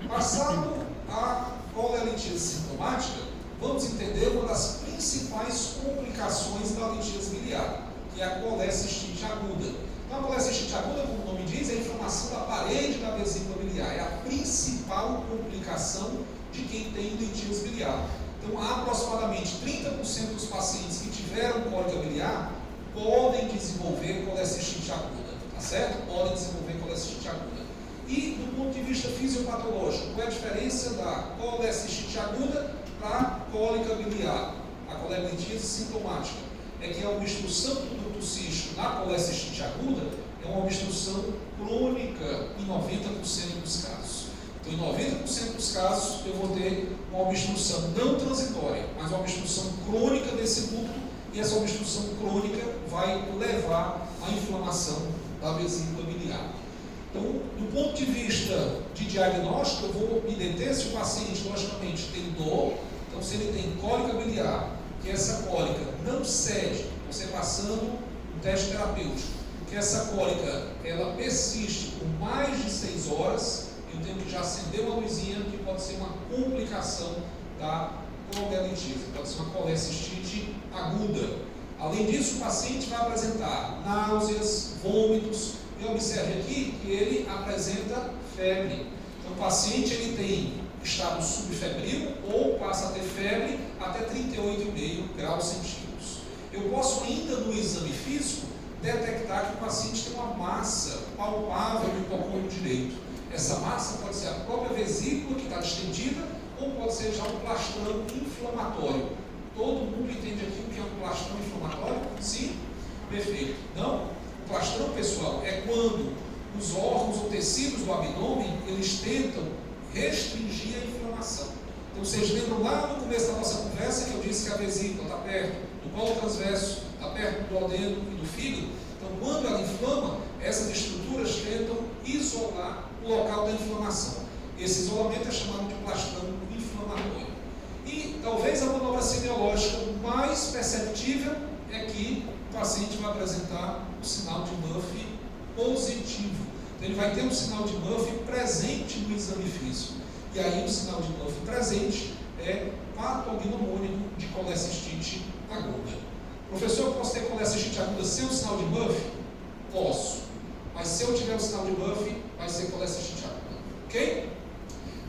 Passado a colelitíase sintomática, vamos entender uma das principais complicações da litíase biliar, que é a colecistite aguda. Então, a colecistite aguda, como o nome diz, é a inflamação da parede da vesícula biliar. É a principal complicação de quem tem litíase biliar. Então, aproximadamente 30% dos pacientes que tiveram cólica biliar podem desenvolver colecistite aguda, tá certo? Podem desenvolver colecistite aguda. E, do ponto de vista fisiopatológico, qual é a diferença da colecistite aguda para a cólica biliar, a colelitíase sintomática? É que a obstrução do ducto cístico na colecistite aguda é uma obstrução crônica em 90% dos casos. Então, em 90% dos casos, eu vou ter uma obstrução não transitória, mas uma obstrução crônica desse ducto, e essa obstrução crônica vai levar à inflamação da vesícula biliar. Então, do ponto de vista de diagnóstico, eu vou me deter se o paciente, logicamente, tem dor. Então, se ele tem cólica biliar, que essa cólica não cede, você passando um teste terapêutico, que essa cólica ela persiste por mais de 6 horas, eu tenho que já acender uma luzinha, que pode ser uma complicação da colelitíase, pode ser uma colecistite aguda. Além disso, o paciente vai apresentar náuseas, vômitos, e observe aqui que ele apresenta febre. Então, o paciente ele tem estado subfebril ou passa a ter febre até 38,5 graus centígrados. Eu posso ainda no exame físico detectar que o paciente tem uma massa palpável no hipocôndrio direito. Essa massa pode ser a própria vesícula que está distendida ou pode ser já um plastrão inflamatório. Todo mundo entende aqui o que é um plastrão inflamatório? Sim? Perfeito. Não? O plastrão, pessoal, é quando os órgãos ou tecidos do abdômen eles tentam restringir a inflamação. Então, vocês lembram lá no começo da nossa conversa que eu disse que a vesícula está perto do colo transverso, está perto do duodeno e do fígado? Então, quando ela inflama, essas estruturas tentam isolar o local da inflamação. Esse isolamento é chamado de plastrão inflamatório. E talvez a manobra semiológica mais perceptível é que o paciente vai apresentar um sinal de Murphy positivo. Então, ele vai ter um sinal de Murphy presente no exame físico. E aí, o sinal de Murphy presente é patognomônico de colecistite aguda. Professor, eu posso ter colecistite aguda sem o sinal de Murphy? Posso. Mas se eu tiver o sinal de Murphy, vai ser colecistite aguda. Ok?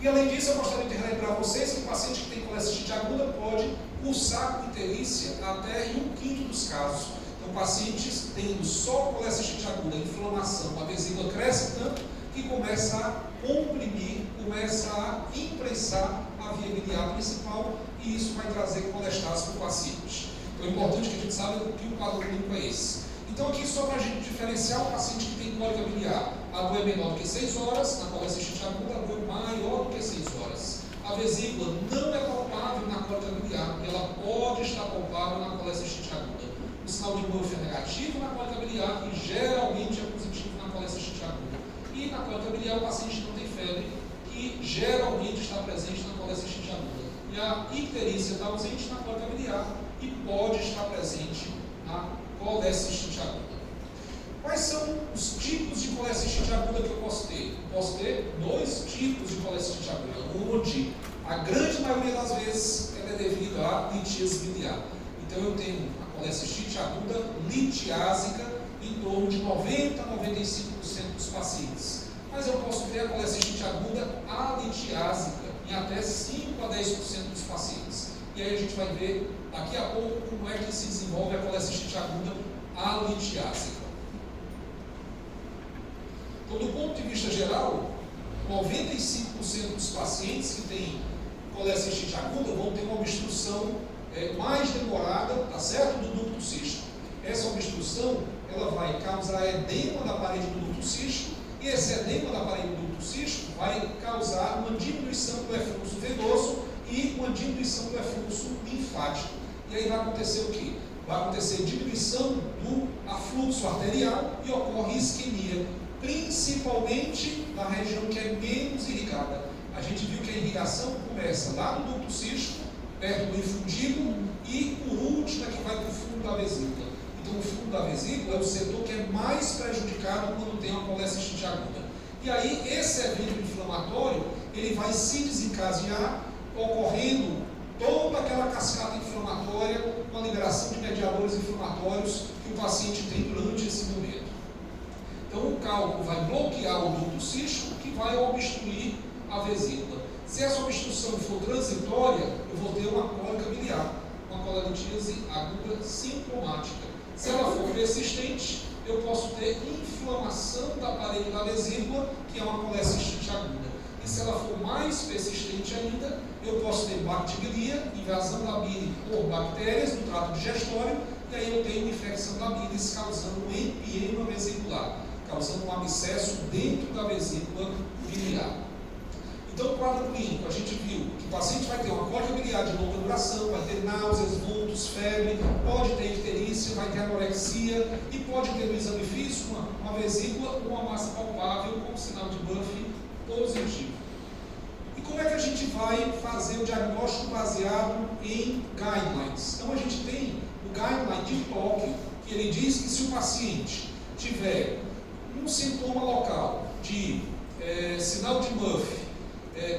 E além disso, eu gostaria de relembrar vocês que o paciente que tem colecistite aguda pode cursar com icterícia até em 1/5 dos casos. Então, pacientes tendo só colecistite aguda, inflamação, a vesícula cresce tanto que começa a comprimir, começa a imprensar a via biliar principal e isso vai trazer colestase para o paciente. Então, é importante que a gente saiba que o quadro clínico é esse. Então, aqui só para a gente diferenciar o paciente que tem cólica biliar, a dor é menor do que 6 horas, na colecistite aguda, a dor é maior do que 6 horas. A vesícula não é palpável na cólica biliar, ela pode estar palpável na colecistite aguda. O sinal de Murphy é negativo na cólica biliar e geralmente é positivo na colecistite aguda. E na cólica biliar o paciente não tem febre, que geralmente está presente na colecistite aguda. E a icterícia está ausente na cólica biliar e pode estar presente na colecistite aguda. Quais são os tipos de colecistite aguda que eu posso ter? Eu posso ter 2 tipos de colecistite aguda, onde a grande maioria das vezes ela é devido à litíase biliar. Então eu tenho a colecistite aguda litiásica em torno de 90 a 95% dos pacientes. Mas eu posso ter a colecistite aguda alitiásica em até 5 a 10% dos pacientes. E aí a gente vai ver daqui a pouco como é que se desenvolve a colecistite aguda alitiásica. Então, do ponto de vista geral, 95% dos pacientes que têm colecistite aguda vão ter uma obstrução mais demorada, tá certo? Do ducto cístico. Essa obstrução, ela vai causar edema da parede do ducto cístico, e esse edema da parede do ducto cístico vai causar uma diminuição do efluxo venoso e uma diminuição do efluxo linfático. E aí vai acontecer o quê? Vai acontecer diminuição do afluxo arterial e ocorre isquemia, principalmente na região que é menos irrigada. A gente viu que a irrigação começa lá no ducto cístico, perto do infundíbulo, e por último é que vai para o fundo da vesícula. Então o fundo da vesícula é o setor que é mais prejudicado quando tem uma colecistite aguda. E aí esse evento inflamatório, ele vai se desencadear, ocorrendo toda aquela cascata inflamatória com a liberação de mediadores inflamatórios que o paciente tem durante esse momento. Então o cálculo vai bloquear o ducto cístico, que vai obstruir a vesícula. Se essa obstrução for transitória, eu vou ter uma cólica biliar, uma colelitíase aguda sintomática. Se ela for persistente, eu posso ter inflamação da parede da vesícula, que é uma colecistite aguda. E se ela for mais persistente ainda, eu posso ter bactibilia, invasão da bile por bactérias no trato digestório, e aí eu tenho infecção da bilis causando um empiema vesicular, causando um abscesso dentro da vesícula biliar. Então, o quadro clínico, a gente viu que o paciente vai ter uma cólica biliar de longa duração, vai ter náuseas, vômitos, febre, pode ter icterícia, vai ter anorexia e pode ter no exame físico uma vesícula com uma massa palpável com sinal de Buffy positivo. E como é que a gente vai fazer o diagnóstico baseado em guidelines? Então, a gente tem o guideline de Tóquio, que ele diz que se o paciente tiver um sintoma local de sinal de Murphy,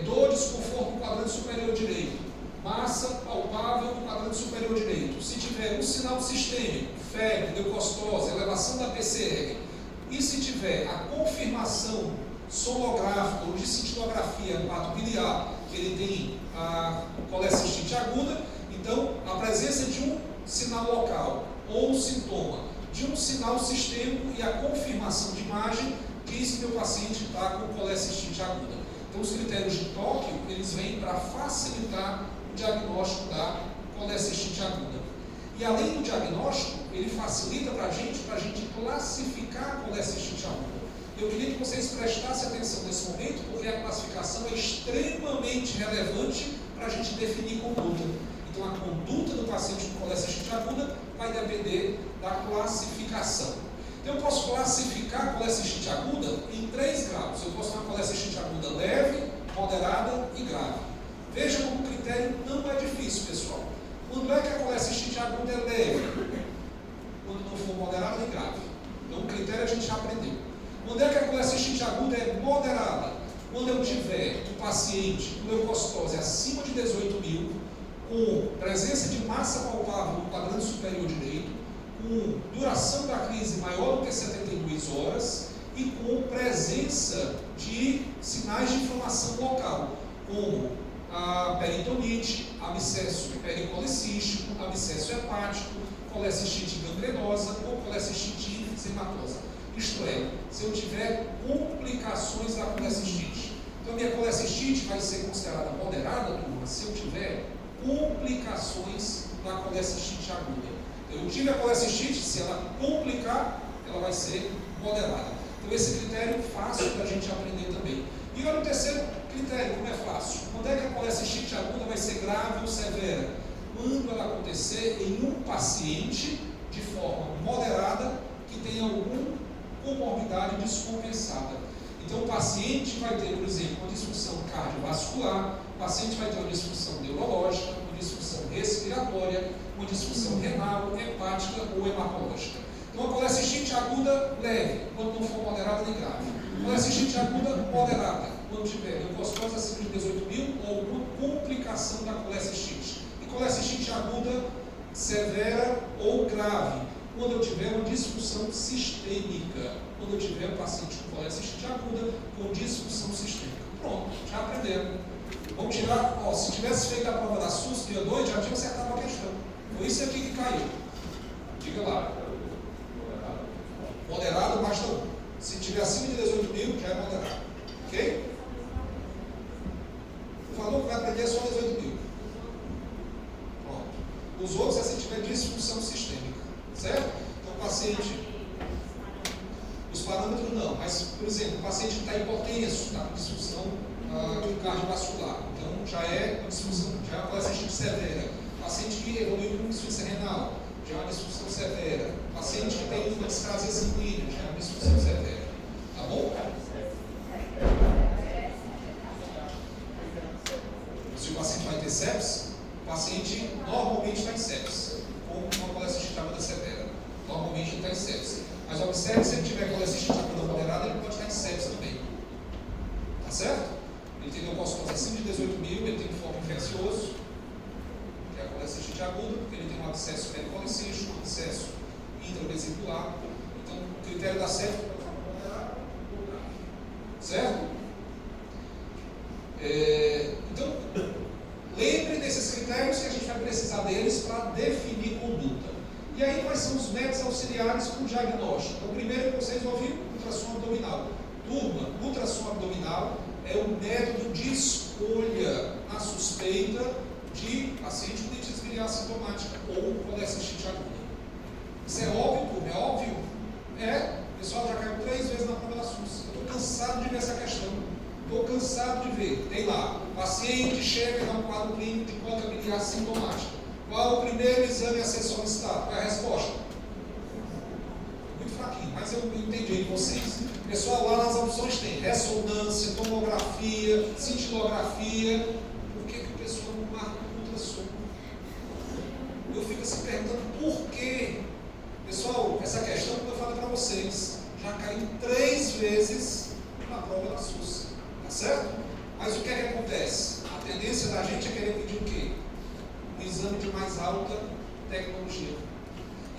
dor, desconforto no quadrante superior direito, massa palpável no quadrante superior direito, se tiver um sinal sistêmico, febre, leucostose, elevação da PCR, e se tiver a confirmação sonográfica ou de cintilografia no ato biliar, que ele tem a colecistite aguda, então a presença de um sinal local ou um sintoma de um sinal sistêmico e a confirmação de imagem diz que o paciente está com colecistite aguda. Então, os critérios de Tóquio, eles vêm para facilitar o diagnóstico da colecistite aguda. E além do diagnóstico, ele facilita para a gente classificar a colecistite aguda. Eu queria que vocês prestassem atenção nesse momento, porque a classificação é extremamente relevante para a gente definir conduta. Então, a conduta do paciente com colecistite aguda vai depender da classificação. Então, eu posso classificar a colecistite aguda em 3 graus. Eu posso ter uma colecistite aguda leve, moderada e grave. Veja como o critério não é difícil, pessoal. Quando é que a colecistite aguda é leve? Quando não for moderada nem grave. Então, o critério a gente já aprendeu. Quando é que a colecistite aguda é moderada? Quando eu tiver um paciente com leucostose acima de 18.000, com presença de massa palpável no quadrante superior direito, com duração da crise maior do que 72 horas e com presença de sinais de inflamação local, como a peritonite, abscesso pericolicístico, abscesso hepático, colecistite gangrenosa ou colecistite enzimatosa. Isto é, se eu tiver complicações da colecistite. Então, minha colecistite vai ser considerada moderada, turma, se eu tiver complicações da colecistite aguda. Eu tive a colecistite, se ela complicar, ela vai ser moderada. Então, esse critério é fácil para a gente aprender também. E olha o terceiro critério, como é fácil. Quando é que a colecistite aguda vai ser grave ou severa? Quando ela acontecer em um paciente de forma moderada que tenha alguma comorbidade descompensada. Então, o paciente vai ter, por exemplo, uma disfunção cardiovascular, o paciente vai ter uma disfunção neurológica, uma disfunção respiratória, uma disfunção renal, hepática ou hematológica. Então, a colecistite aguda leve, quando não for moderada nem grave. Colecistite aguda moderada, quando tiver leucostose acima de 18.000 ou alguma complicação da colecistite. E colecistite aguda severa ou grave, quando eu tiver uma disfunção sistêmica. Quando eu tiver um paciente com colecistite aguda com disfunção sistêmica. Pronto, já aprenderam. Vamos tirar, se tivesse feito a prova da SUS dia 2, já tinha acertado a questão. Foi isso aqui que caiu. Diga lá. Moderado basta 1. Se tiver acima de 18.000, já é moderado. Ok? O valor que vai aprender é só 18 mil. Pronto. Os outros é se tiver disfunção sistêmica. Certo? Então, o paciente. Os parâmetros não, mas, por exemplo, o paciente que está hipotenso, está com disfunção cardiovascular. Então, já é uma disfunção, já é uma colecistite severa. Paciente que evoluiu com insuficiência renal, já é uma disfunção severa. Paciente que tem uma displasia sanguínea, já é uma disfunção severa. Tá bom? Se o paciente vai ter sepsis, o paciente normalmente está em sepsis, ou uma colecistite aguda severa. Normalmente ele está em sepsis. Mas observe, se ele tiver colecistite aguda moderada, ele pode estar em sepsis também. Tá certo? Ele tem leucocitose acima de 18 mil, ele tem um foco infeccioso, que é a colecistite aguda, porque ele tem um abscesso peripolicístico, um abscesso intravesicular. Então, o critério da sepsis é moderado. Certo? Então, lembre desses critérios que a gente vai precisar deles para definir conduta. E aí, quais são os métodos auxiliares para o diagnóstico? Então, o primeiro que vocês ouviram, ultrassom abdominal. Turma, ultrassom abdominal é um método de escolha na suspeita de paciente com otite biliar sintomática ou colecistite aguda. Isso é óbvio, turma? É óbvio? É. O pessoal já caiu 3 vezes na prova da SUS. Eu estou cansado de ver essa questão. Estou cansado de ver. Tem lá, paciente chega a um quadro clínico de cólica biliar sintomática. Qual o primeiro exame a ser solicitado? Qual é a resposta? Muito fraquinho, mas eu entendi de vocês. Pessoal, lá nas opções tem ressonância, tomografia, cintilografia. Por que o pessoal não marca ultrassom? Eu fico se perguntando por quê. Pessoal, essa questão que eu falei para vocês, já caiu 3 vezes na prova da SUS. Tá certo? Mas o que é que acontece? A tendência da gente é querer pedir o quê? Um exame de mais alta tecnologia.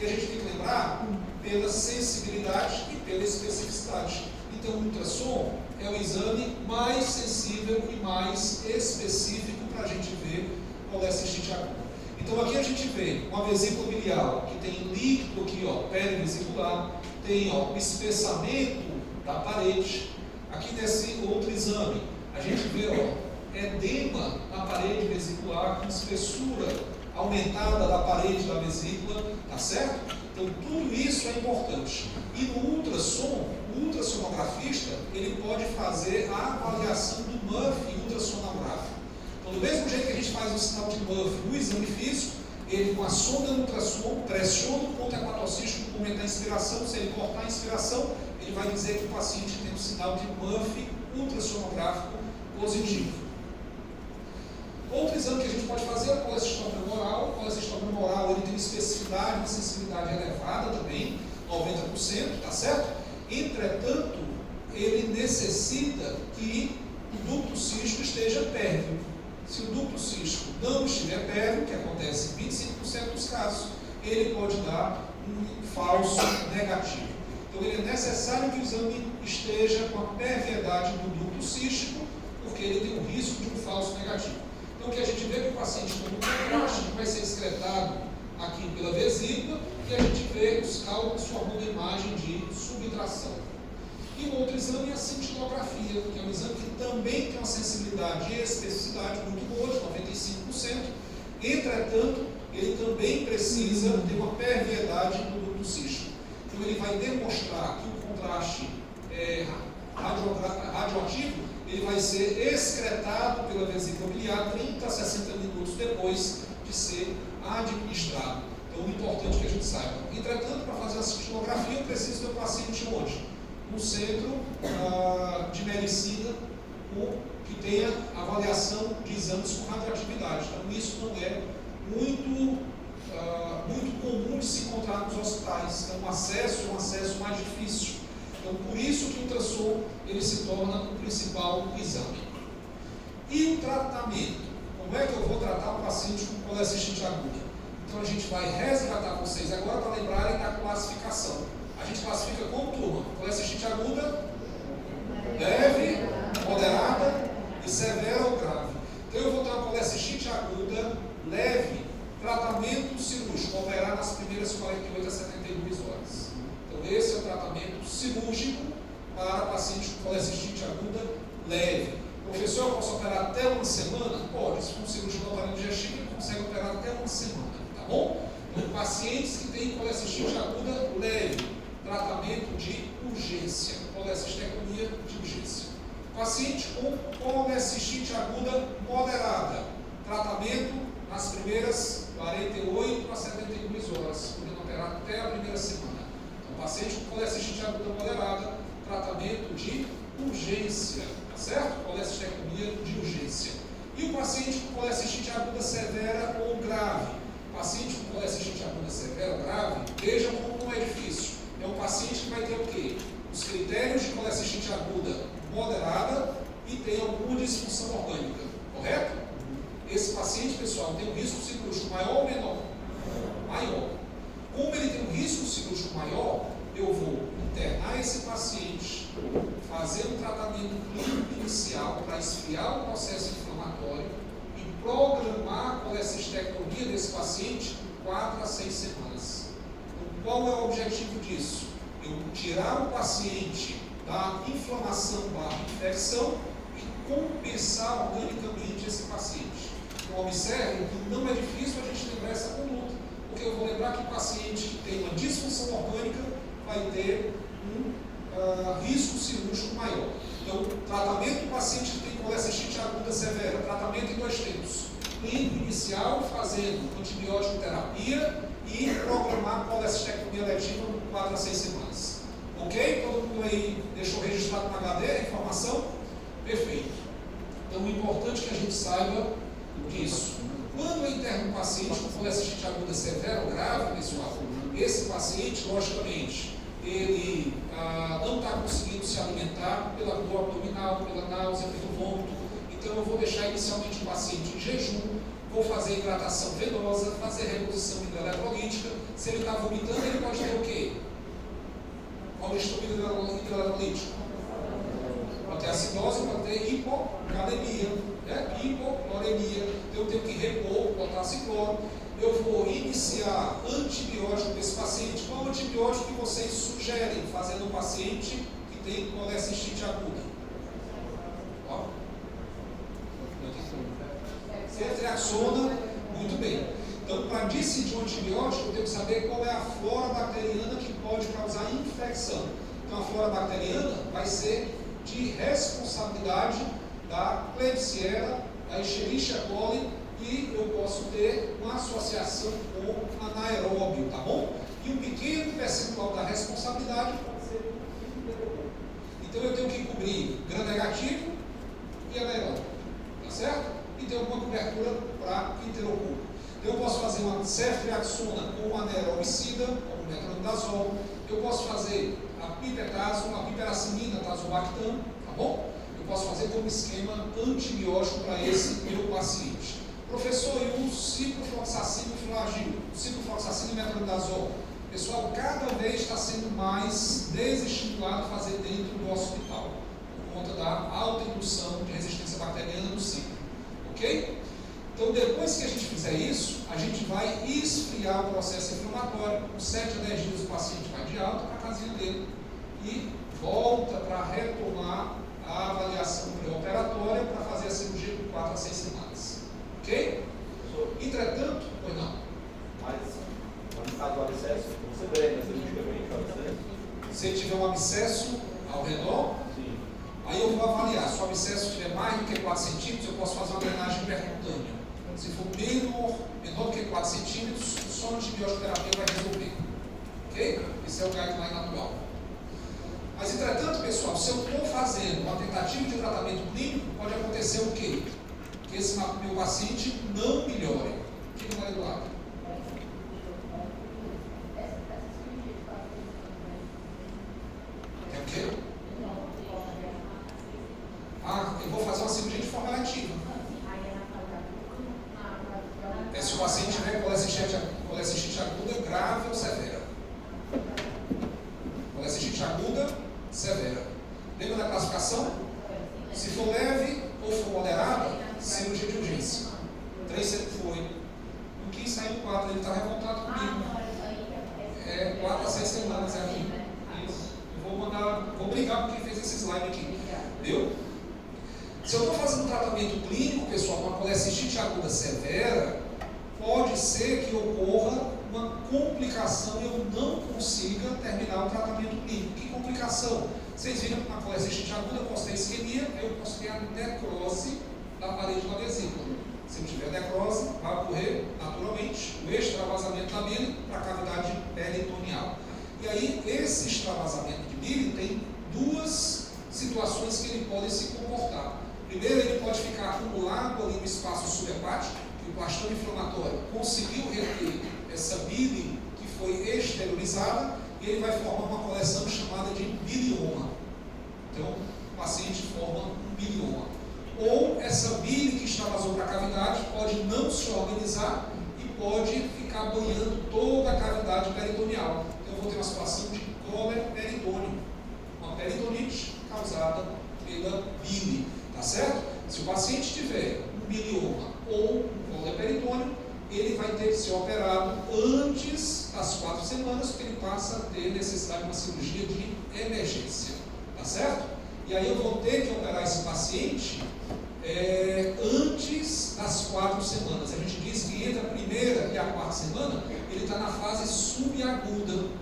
E a gente tem que lembrar pela sensibilidade e pela especificidade. Então, o ultrassom é o exame mais sensível e mais específico para a gente ver colecistite aguda. Então, aqui a gente vê uma vesícula biliar que tem líquido aqui, ó, perivesicular, tem ó, o espessamento da parede. Aqui nesse outro exame, a gente vê ó, edema na parede vesicular com espessura aumentada da parede da vesícula, tá certo? Então tudo isso é importante. E no ultrassom, o ultrassonografista, ele pode fazer a avaliação do MUF ultrassonográfico. Então do mesmo jeito que a gente faz o sinal de MUF no exame físico, ele com a sonda no ultrassom pressiona o ponto hepatocístico no momento da inspiração. Se ele cortar a inspiração, ele vai dizer que o paciente tem um sinal de MUF ultrassonográfico positivo. Outro exame que a gente pode fazer é o colecistômetro moral. O colecistômetro moral ele tem uma especificidade, uma sensibilidade elevada também, 90%, tá certo? Entretanto, ele necessita que o ducto cístico esteja pérvio. Se o ducto cístico não estiver pérvio, que acontece em 25% dos casos, ele pode dar um falso negativo. Então, ele é necessário que o exame esteja com a perviedade do ducto cístico, porque ele tem o risco de um falso negativo. Então, o que a gente vê é que o paciente tem um contraste que vai ser excretado aqui pela vesícula e a gente vê os cálculos formando a imagem de subtração. E o outro exame é a cintilografia, que é um exame que também tem uma sensibilidade e especificidade muito boa, de 95%. Entretanto, ele também precisa ter uma perviedade do ducto cístico. Então, ele vai demonstrar que o contraste radioativo ele vai ser excretado pela vesícula biliar 30 a 60 minutos depois de ser administrado. Então, o importante é que a gente saiba. Entretanto, para fazer a cintilografia, eu preciso do paciente onde? No centro de medicina que tenha avaliação de exames com radioatividade. Então, isso não é muito comum de se encontrar nos hospitais. Então, o acesso é um acesso mais difícil. Então, por isso que o ultrassom ele se torna o principal exame. E o tratamento? Como é que eu vou tratar o paciente com colecistite aguda? Então, a gente vai resgatar vocês agora para lembrarem da classificação. A gente classifica como turma? Colecistite aguda, leve, moderada e severa ou grave. Então, eu vou dar uma colecistite aguda, leve, tratamento cirúrgico, operar nas primeiras 48 a 72 horas. Então, esse é o tratamento cirúrgico para paciente com colecistite aguda leve. Professor, eu posso operar até uma semana? Pode. Se for um cirurgião operando digestivo, ele consegue operar até uma semana, tá bom? Então, pacientes que têm colecistite aguda leve, tratamento de urgência, colecistectomia de urgência. Paciente com colecistite aguda moderada, tratamento nas primeiras 48 a 72 horas, podendo operar até a primeira semana. Então, paciente com colecistite aguda moderada, tratamento de urgência, tá certo? Colecistectomia de urgência. E o paciente com colecistite aguda severa ou grave. Paciente com colecistite aguda severa ou grave, vejam como não é difícil. É um paciente que vai ter o quê? Os critérios de colecistite aguda moderada e tem alguma disfunção orgânica, correto? Esse paciente, pessoal, tem um risco cirúrgico maior ou menor? Maior. Como ele tem um risco cirúrgico maior, eu vou internar esse paciente, fazer um tratamento clínico inicial para esfriar o processo inflamatório e programar a colecistectomia desse paciente 4 a 6 semanas. Então, qual é o objetivo disso? Eu tirar o paciente da inflamação barra infecção e compensar organicamente esse paciente. Então, observe que não é difícil a gente lembrar essa conduta, porque eu vou lembrar que o paciente que tem uma disfunção orgânica vai ter um risco cirúrgico maior. Então, tratamento do paciente que tem colecistite aguda severa, tratamento em 2 tempos. Clínico inicial, fazendo antibiótico terapia e programar colecistectomia letiva 4 a 6 semanas. Ok? Todo mundo aí deixou registrado no HD a informação? Perfeito. Então, é importante que a gente saiba disso. Quando eu interno um paciente com colecistite aguda severa ou grave, pessoal, esse paciente, logicamente, ele não está conseguindo se alimentar pela dor abdominal, pela náusea, pelo vômito. Então, eu vou deixar inicialmente o paciente em jejum, vou fazer hidratação venosa, fazer reposição hidroeletrolítica. Se ele está vomitando, ele pode ter o quê? Qual distúrbio hidroeletrolítico? Pode ter acidose, pode ter hipocalemia, né? Hipocloremia. Eu tenho que repor, potassicloro. Eu vou iniciar antibiótico desse paciente. Qual antibiótico que vocês sugerem fazendo um paciente que tem colecistite aguda? Ó. Ceftriaxona, muito bem. Então, para decidir um antibiótico, eu tenho que saber qual é a flora bacteriana que pode causar infecção. Então, a flora bacteriana vai ser de responsabilidade da Klebsiella, da Escherichia coli, e eu posso ter uma associação com anaeróbio, tá bom? E um pequeno percentual da responsabilidade pode ser o enterococo. Então, eu tenho que cobrir gram-negativo e anaeróbio, tá certo? E tem alguma cobertura para enterococo. Eu posso fazer uma ceftriaxona com anaerobicida, como metronidazol. Eu posso fazer a pipetazo, a piperacimina, tazobactam, tá bom? Eu posso fazer como esquema antibiótico para esse meu paciente. Professor, eu uso ciprofloxacino e flagyl, ciprofloxacino e metronidazol. Pessoal, cada vez está sendo mais desestimulado fazer dentro do hospital, por conta da alta indução de resistência bacteriana no ciclo. Ok? Então, depois que a gente fizer isso, a gente vai esfriar o processo inflamatório. Com 7 a 10 dias o paciente vai de alta para a casinha dele e volta para retomar a avaliação pré-operatória para fazer a cirurgia por 4 a 6 semanas. Ok? Entretanto, pois não. Mas, no caso do abscesso, você vê na cirurgia o abscesso? Se tiver um abscesso ao redor, Sim. aí eu vou avaliar. Se o abscesso tiver mais do que 4 centímetros, eu posso fazer uma drenagem percutânea. Se for menor do que 4 centímetros, só a antibiótico terapia vai resolver. Ok? Esse é o guideline atual. Mas, entretanto, pessoal, se eu estou fazendo uma tentativa de tratamento clínico, pode acontecer o quê? Que esse meu paciente não melhore. O que não é do lado? É o quê? Eu vou fazer uma cirurgia de forma letiva. Se o paciente tiver colecistite aguda, grave ou severa. Colecistite aguda, severa. Lembra da classificação? Se for leve ou for moderada, cirurgia de urgência. 3 sempre foi. Não quis sair no 4, ele está revoltado comigo. 4 a 6 semanas é aqui. Isso. Eu vou brigar com quem fez nesse slide aqui. Entendeu? Se eu estou fazendo um tratamento clínico, pessoal, com uma colecistite aguda severa, pode ser que ocorra uma complicação e eu não consiga terminar o tratamento clínico. Que complicação? Vocês viram que na colecistite aguda eu posso ter isquemia, eu posso ter a necrose da parede da vesícula. Se eu tiver necrose, vai ocorrer naturalmente o extravasamento da bile para a cavidade peritoneal. E aí, esse extravasamento de bile tem duas situações que ele pode se comportar. Primeiro, ele pode ficar acumulado ali no espaço subhepático, que o bastão inflamatório conseguiu reter essa bile que foi exteriorizada, e ele vai formar uma coleção chamada de bilioma. Então, o paciente forma um bilioma. Ou essa bile que extravasou para a cavidade pode não se organizar e pode ficar banhando toda a cavidade peritoneal. Então, eu vou ter uma situação de coleperitônio, uma peritonite causada pela bile. Tá certo? Se o paciente tiver um bilioma ou um coleperitônio, ele vai ter que ser operado antes das 4 semanas, porque ele passa a ter necessidade de uma cirurgia de emergência. Tá certo? E aí eu vou ter que operar esse paciente antes das 4 semanas. A gente diz que entre a primeira e a 4ª semana, ele está na fase subaguda.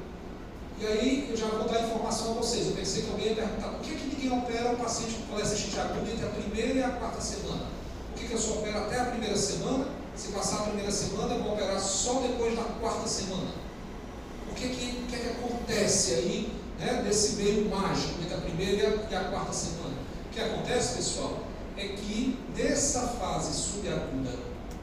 E aí eu já vou dar informação a vocês. Eu pensei que alguém ia perguntar por que ninguém opera o paciente com colecistite aguda entre a primeira e a 4ª semana? Por que eu só opero até a primeira semana? Se passar a primeira semana, eu vou operar só depois da 4ª semana. O que acontece aí, né, desse meio mágico entre a primeira e a 4ª semana? O que acontece, pessoal, é que nessa fase subaguda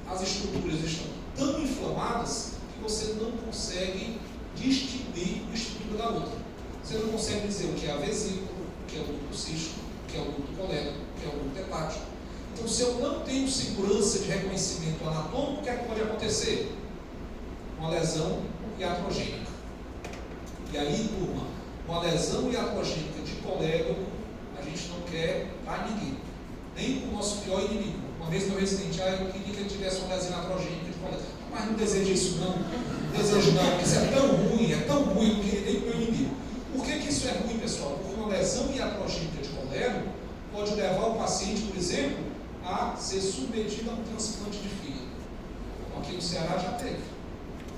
as estruturas estão tão inflamadas que você não consegue distinguir uma estrutura da outra. Você não consegue dizer o que é a vesícula, o que é o ducto cístico, o que é o ducto colérico, o que é o ducto hepático. Então, se eu não tenho segurança de reconhecimento anatômico, o que é que pode acontecer? Uma lesão iatrogênica. E aí, turma, uma lesão iatrogênica de colérico, a gente não quer para ninguém, nem para o nosso pior inimigo. Uma vez meu residente, eu queria que ele tivesse uma lesão iatrogênica de colérico. Mas não deseja isso não, desejo não, porque isso é tão ruim, eu não queria nem para o meu inimigo. Por que isso é ruim, pessoal? Porque uma lesão iatrogênica de colérico pode levar o paciente, por exemplo, a ser submetido a um transplante de fígado. Aqui no Ceará já teve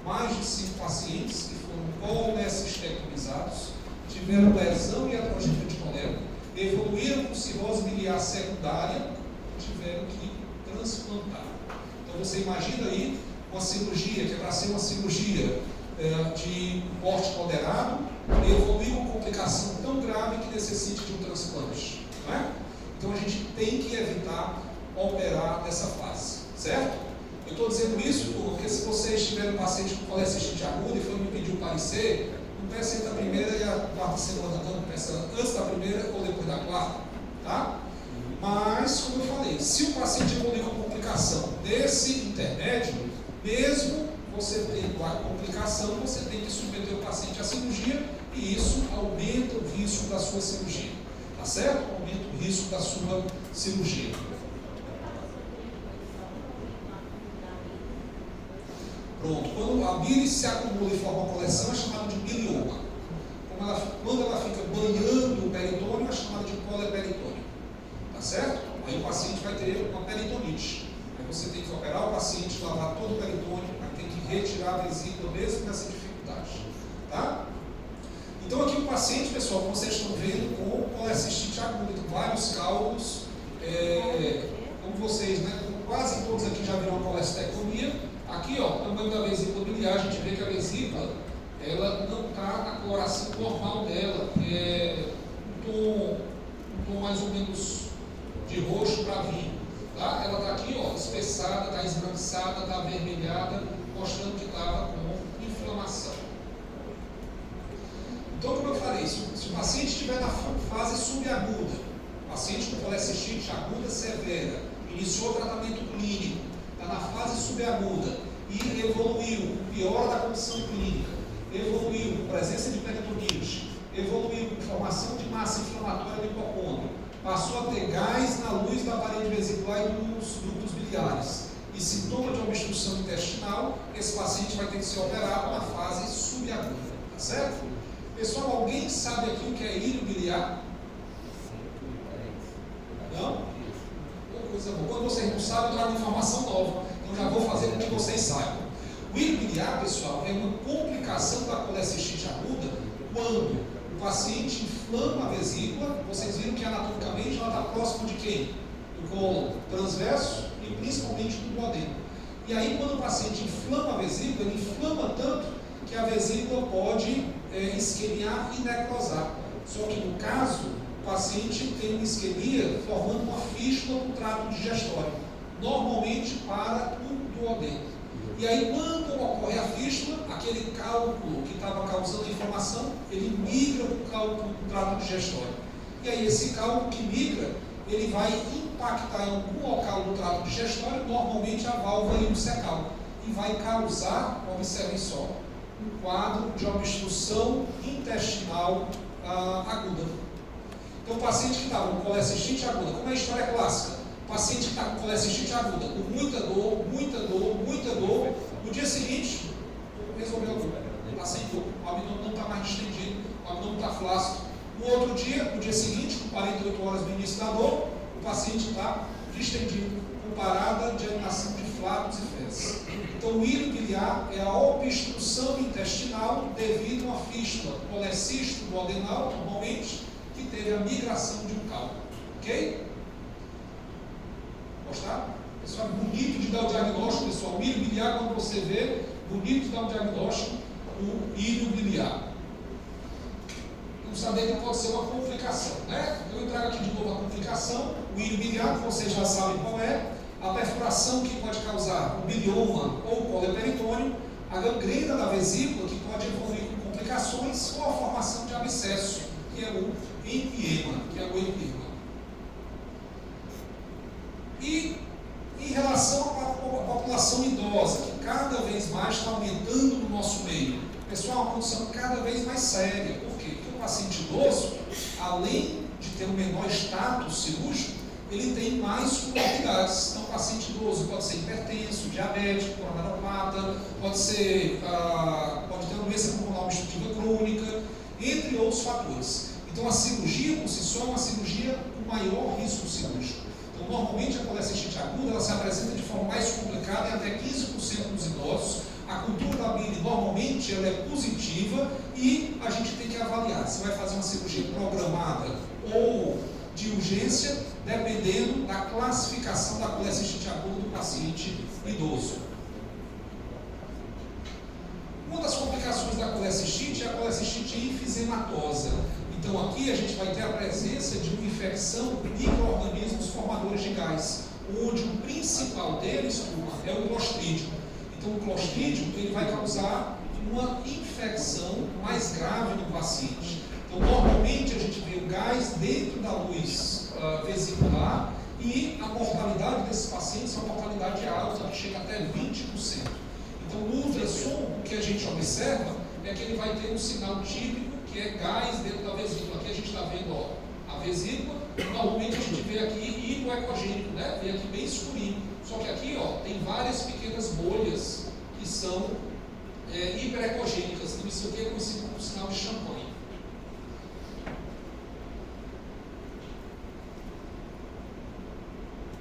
mais de 5 pacientes que foram colecistectomizados, tiveram lesão iatrogênica de colérico, evoluíram com cirrose biliar secundária e tiveram que transplantar. Então você imagina aí uma cirurgia que é para ser uma cirurgia de porte moderado, evoluir uma complicação tão grave que necessite de um transplante. Não é? Então a gente tem que evitar operar nessa fase, certo? Eu estou dizendo isso porque se vocês tiverem um paciente com colecistite aguda e for me pedir um parecer, não peça entre a primeira e a 4ª semana, não, peça antes da primeira ou depois da 4ª, tá? Mas, como eu falei, se o paciente evoluir com complicação desse intermédio, mesmo você tendo a complicação, você tem que submeter o paciente à cirurgia e isso aumenta o risco da sua cirurgia, tá certo? Aumenta o risco da sua cirurgia. Pronto, quando a bile se acumula e forma uma coleção, é chamado de bilioma. Quando ela fica banhando o peritônio, é chamada de coleperitônio. Tá certo? Aí o paciente vai ter uma peritonite. Aí você tem que operar o paciente, lavar todo o peritônio, aí tem que retirar a vesícula mesmo nessa dificuldade. Tá? Então aqui o paciente, pessoal, como vocês estão vendo, com colecistite aguda, vários cálculos, como vocês, né, quase todos aqui já viram uma colestectomia. Aqui, ó, o tamanho da vesícula biliar, a gente vê que a vesícula, ela não está na coloração normal dela, que é um tom mais ou menos de roxo para vinho, tá? Ela está aqui, ó, espessada, está esbranquiçada, está avermelhada, mostrando que estava com inflamação. Então, como eu falei, se o paciente estiver na fase subaguda, paciente com colecistite aguda severa, iniciou o tratamento clínico, está na fase subaguda e evoluiu, piora da condição clínica, evoluiu com presença de peritonite, evoluiu com formação de massa inflamatória do hipocôndrio, passou a ter gás na luz da parede vesicular e dos ductos biliares e sintoma de obstrução intestinal, esse paciente vai ter que ser operado na fase subaguda, tá certo? Pessoal, alguém sabe aqui o que é íleo biliar? resultado eu trago informação nova. Então já vou fazer com que vocês saibam. O hilo biliar, pessoal, é uma complicação da colecistite aguda quando o paciente inflama a vesícula. Vocês viram que anatomicamente ela está próxima de quem? Do colo transverso e principalmente do duodeno. E aí quando o paciente inflama a vesícula, ele inflama tanto que a vesícula pode isquemiar e necrosar. Só que no caso, o paciente tem uma isquemia formando uma fístula no trato digestório, normalmente para o duodeno. E aí quando ocorre a fístula, aquele cálculo que estava causando a inflamação, ele migra para o cálculo do trato digestório. E aí esse cálculo que migra, ele vai impactar em algum local do trato digestório, normalmente a válvula iliocecal, e vai causar, observem só, um quadro de obstrução intestinal aguda. Então o paciente que estava com colecistite aguda, como é a história clássica, o paciente que está com colecistite aguda, com muita dor, no dia seguinte, resolveu a dor, está sem dor, o abdômen não está mais distendido, o abdômen está flácido. No dia seguinte, com 48 horas do início da dor, o paciente está distendido, com parada de eliminação de flatos e fezes. Então o hilo biliar é a obstrução intestinal devido a uma fístula colecístico duodenal, normalmente, que teve a migração de um cálculo. Ok? Gostaram? Pessoal, bonito de dar o diagnóstico, pessoal. O hilo biliar, quando você vê, bonito de dar o diagnóstico, o hilo biliar. Vamos saber que pode ser uma complicação, né? Eu trago aqui de novo a complicação, o hilo biliar, que vocês já sabem qual é, a perfuração que pode causar o bilioma ou o colo peritônio, a gangrena da vesícula, que pode evoluir com complicações, ou a formação de abscesso, que é o empiema, E em relação à população idosa, que cada vez mais está aumentando no nosso meio, pessoal, é uma condição cada vez mais séria. Por quê? Porque o paciente idoso, além de ter um menor status cirúrgico, ele tem mais comorbidades. Então, o paciente idoso pode ser hipertenso, diabético, coronariopata, pode ter uma doença pulmonar obstrutiva crônica, entre outros fatores. Então, a cirurgia por si só é uma cirurgia com maior risco cirúrgico. Então, normalmente, a colecistite aguda ela se apresenta de forma mais complicada em até 15% dos idosos. A cultura da bile, normalmente, ela é positiva e a gente tem que avaliar se vai fazer uma cirurgia programada ou de urgência, dependendo da classificação da colecistite aguda do paciente idoso. Uma das complicações da colecistite é a colecistite enfisematosa. Então aqui a gente vai ter a presença de uma infecção de micro-organismos formadores de gás, onde o principal deles, turma, é o clostrídio. Então o clostrídio ele vai causar uma infecção mais grave no paciente. Então normalmente a gente vê o gás dentro da luz vesicular e a mortalidade desses pacientes é uma mortalidade alta, que chega até 20%. Então no ultrassom o que a gente observa é que ele vai ter um sinal típico que é gás dentro da vesícula. Aqui a gente está vendo a vesícula, normalmente a gente vê aqui hipoecogênico, né? Vê aqui bem escurinho. Só que aqui tem várias pequenas bolhas que são hiperecogênicas. Então isso aqui é conhecido como sinal de champanhe.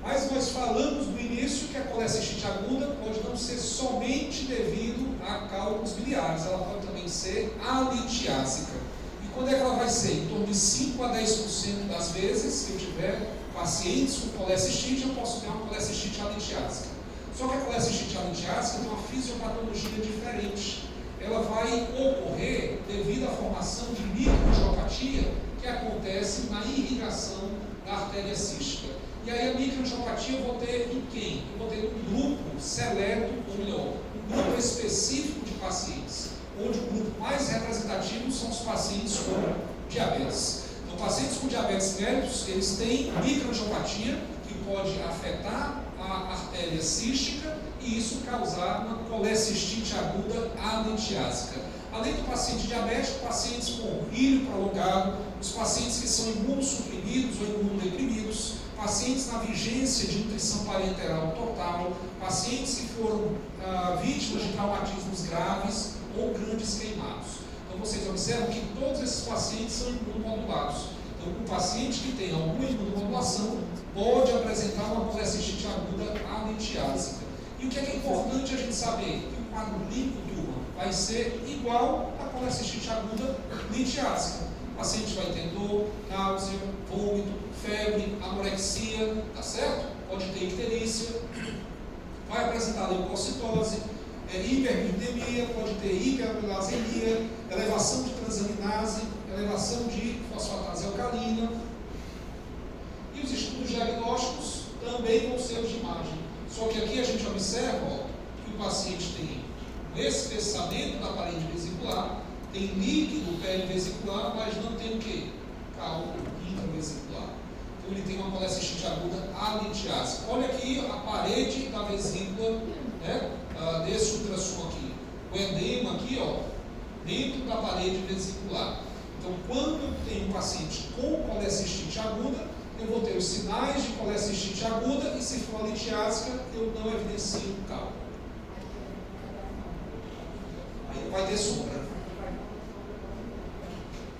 Mas nós falamos no início que a colecistite aguda pode não ser somente devido a cálculos biliares, ela pode também ser alitiásica. E quando é que ela vai ser? Em torno de 5 a 10% das vezes, se eu tiver pacientes com colecistite, eu posso ter uma colecistite alitiásica. Só que a colecistite alitiásica tem uma fisiopatologia diferente. Ela vai ocorrer devido à formação de microangiopatia que acontece na irrigação da artéria cística. E aí a microangiopatia eu vou ter em quem? Eu vou ter um grupo seleto, ou melhor, um grupo específico de pacientes, onde o grupo mais representativo são os pacientes com diabetes. Então, pacientes com diabetes mellitus, eles têm microangiopatia, que pode afetar a artéria cística e isso causar uma colecistite aguda alitiásica. Além do paciente diabético, pacientes com hílio prolongado, os pacientes que são imunossuprimidos ou imunodeprimidos, pacientes na vigência de nutrição parenteral total, pacientes que foram vítimas de traumatismos graves ou grandes queimados. Então vocês observam que todos esses pacientes são imunomodulados. Então Então, um paciente que tem alguma imunoglobulação pode apresentar uma colecistite aguda alitiásica. E o que é importante a gente saber? Que o quadro clínico, turma, vai ser igual à colecistite aguda litiásica. O paciente vai ter dor, náusea, vômito, febre, anorexia, tá certo? Pode ter icterícia, vai apresentar leucocitose, hiperglicemia, pode ter hiperamilasemia, elevação de transaminase, elevação de fosfatase alcalina. E os estudos diagnósticos também vão ser os de imagem. Só que aqui a gente observa que o paciente tem um espessamento da parede vesicular, tem líquido perivesicular, mas não tem o quê? Cálculo intravesicular. Então ele tem uma colecistite aguda alitiásica. Olha aqui a parede da vesícula, né, desse ultrassom aqui. O edema aqui, ó, dentro da parede vesicular. Então, quando eu tenho um paciente com colecistite aguda, eu vou ter os sinais de colecistite aguda e, se for litiásica, eu não evidencio o cálculo. Aí não vai ter sombra.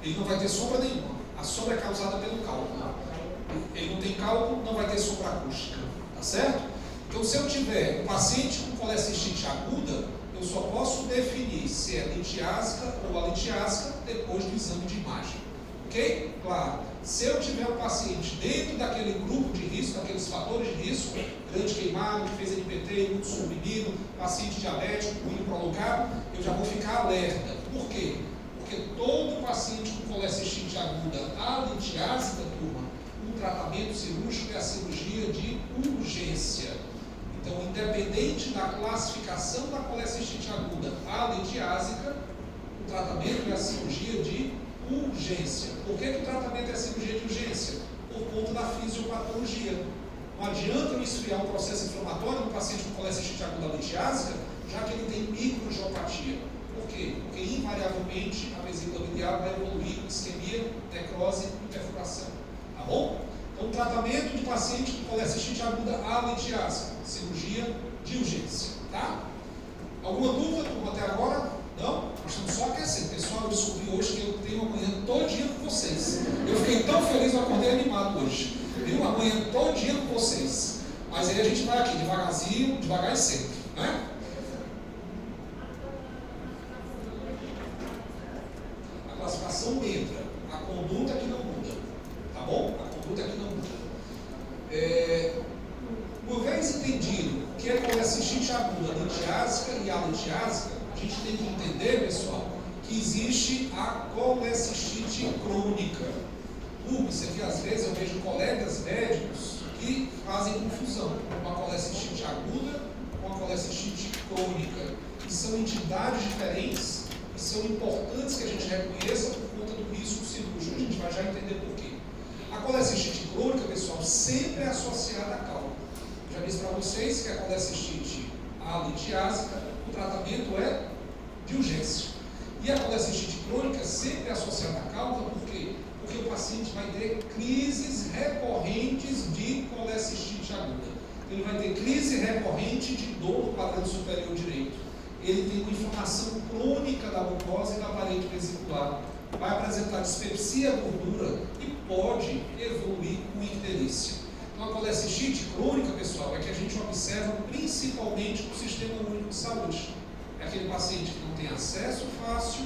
Ele não vai ter sombra nenhuma. A sombra é causada pelo cálculo. Ele não tem cálculo, não vai ter sombra acústica. Tá certo? Então, se eu tiver um paciente com colecistite aguda, eu só posso definir se é litiásica ou alitiásica depois do exame de imagem. Ok? Claro. Se eu tiver um paciente dentro daquele grupo de risco, daqueles fatores de risco, grande queimado, que fez NPT, imunossuprimido, paciente diabético, ruim prolongado, eu já vou ficar alerta. Por quê? Porque todo paciente com colecistite aguda alitiásica, turma, o tratamento cirúrgico é a cirurgia de urgência. Então, independente da classificação da colecistite aguda alitiásica, o tratamento é a cirurgia de urgência. Por que o tratamento é a cirurgia de urgência? Por conta da fisiopatologia. Não adianta eu esfriar um processo inflamatório no paciente com colecistite aguda alitiásica, já que ele tem microangiopatia. Por quê? Porque invariavelmente a vesícula biliar vai evoluir com isquemia, necrose e perfuração. Tá bom? Então, tratamento de paciente com colecistite aguda alitiásica, cirurgia de urgência. Tá? Alguma dúvida, turma, até agora? Não? Nós estamos só aquecendo. Pessoal, eu descobri hoje que eu tenho uma manhã todinha com vocês. Eu fiquei tão feliz, eu acordei animado hoje. Tenho uma manhã todinha com vocês. Mas aí a gente vai aqui, devagarzinho, devagar e sempre. Né? A classificação entra. A conduta que não muda. Tá bom? A conduta que não muda. Uma vez entendido que é colecistite aguda litiásica e alitiásica, a gente tem que entender, pessoal, que existe a colecistite crônica. Isso aqui, às vezes, eu vejo colegas médicos que fazem confusão com a colecistite aguda com a colecistite crônica. Que são entidades diferentes e são importantes que a gente reconheça por conta do risco cirúrgico. A gente vai já entender por quê. A colecistite crônica, pessoal, sempre é associada a cálculo. Já disse para vocês que a colecistite alitiásica, o tratamento é de urgência. E a colecistite crônica sempre é associada a cálculo, por quê? Porque o paciente vai ter crises recorrentes de colecistite aguda. Ele vai ter crise recorrente de dor no quadrante superior direito. Ele tem uma inflamação crônica da mucosa e da parede vesicular. Vai apresentar dispepsia gordura e pode evoluir com icterícia. Então, a colecistite crônica, pessoal, é que a gente observa principalmente no Sistema Único de Saúde. É aquele paciente que não tem acesso fácil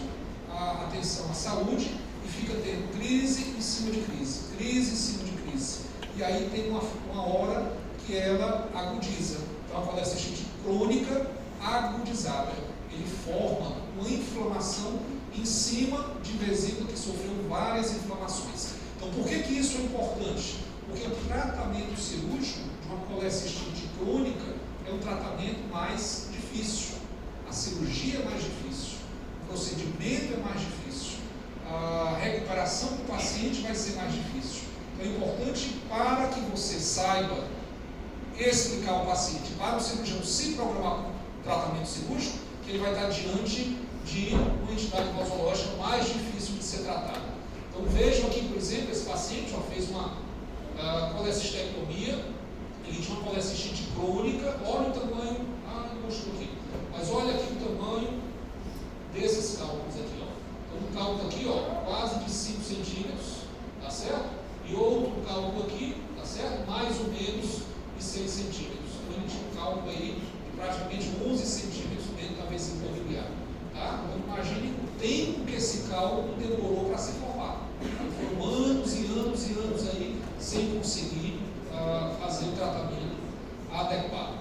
à atenção à saúde e fica tendo crise em cima de crise, crise em cima de crise. E aí tem uma hora que ela agudiza. Então, a colecistite crônica agudizada. Ele forma uma inflamação em cima de vesícula que sofreu várias inflamações. Então, por que isso é importante? Porque o tratamento cirúrgico de uma colecistite crônica é um tratamento mais difícil. A cirurgia é mais difícil. O procedimento é mais difícil. A recuperação do paciente vai ser mais difícil. Então, é importante para que você saiba explicar ao paciente, para o cirurgião se programar para o tratamento cirúrgico, que ele vai estar diante de uma entidade nosológica mais difícil de ser tratada. Então, vejam aqui, por exemplo, esse paciente fez uma colecistectomia, ele tinha uma colecistite crônica, olha o tamanho, não mostrou aqui, mas olha aqui o tamanho desses cálculos aqui, ó. Então, um cálculo aqui, ó, quase de 5 centímetros, tá certo? algo aí de praticamente 11 centímetros dentro da vesícula biliar. Tá? Então imagine o tempo que esse cálculo demorou para se formar. Foram anos e anos e anos aí sem conseguir fazer o tratamento adequado.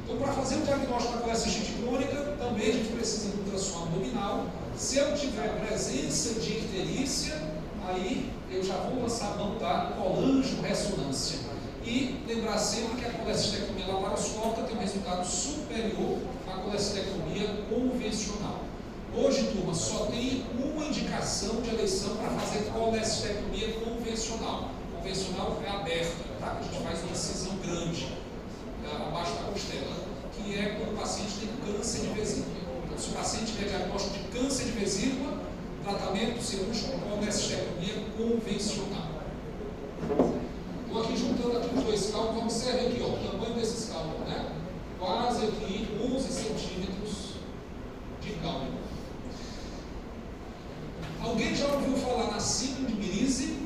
Então, para fazer o diagnóstico da colecistite crônica, também a gente precisa do ultrassom abdominal. Se eu tiver presença de icterícia, aí eu já vou lançar a mão da colangio-ressonância. E lembrar sempre que a colecistectomia laparoscópica tem um resultado superior à colecistectomia convencional. Hoje, turma, só tem uma indicação de eleição para fazer colecistectomia convencional. Convencional é aberta, tá? A gente faz uma incisão grande abaixo da costela, que é quando o paciente tem câncer de vesícula. Então, se o paciente tiver diagnóstico de câncer de vesícula, tratamento cirúrgico com colecistectomia convencional. Estou aqui juntando aqui os dois cálculos, vamos observar aqui, ó, o tamanho desses cálculos, né? Quase aqui 11 centímetros de cálculo. Alguém já ouviu falar na síndrome de Mirize?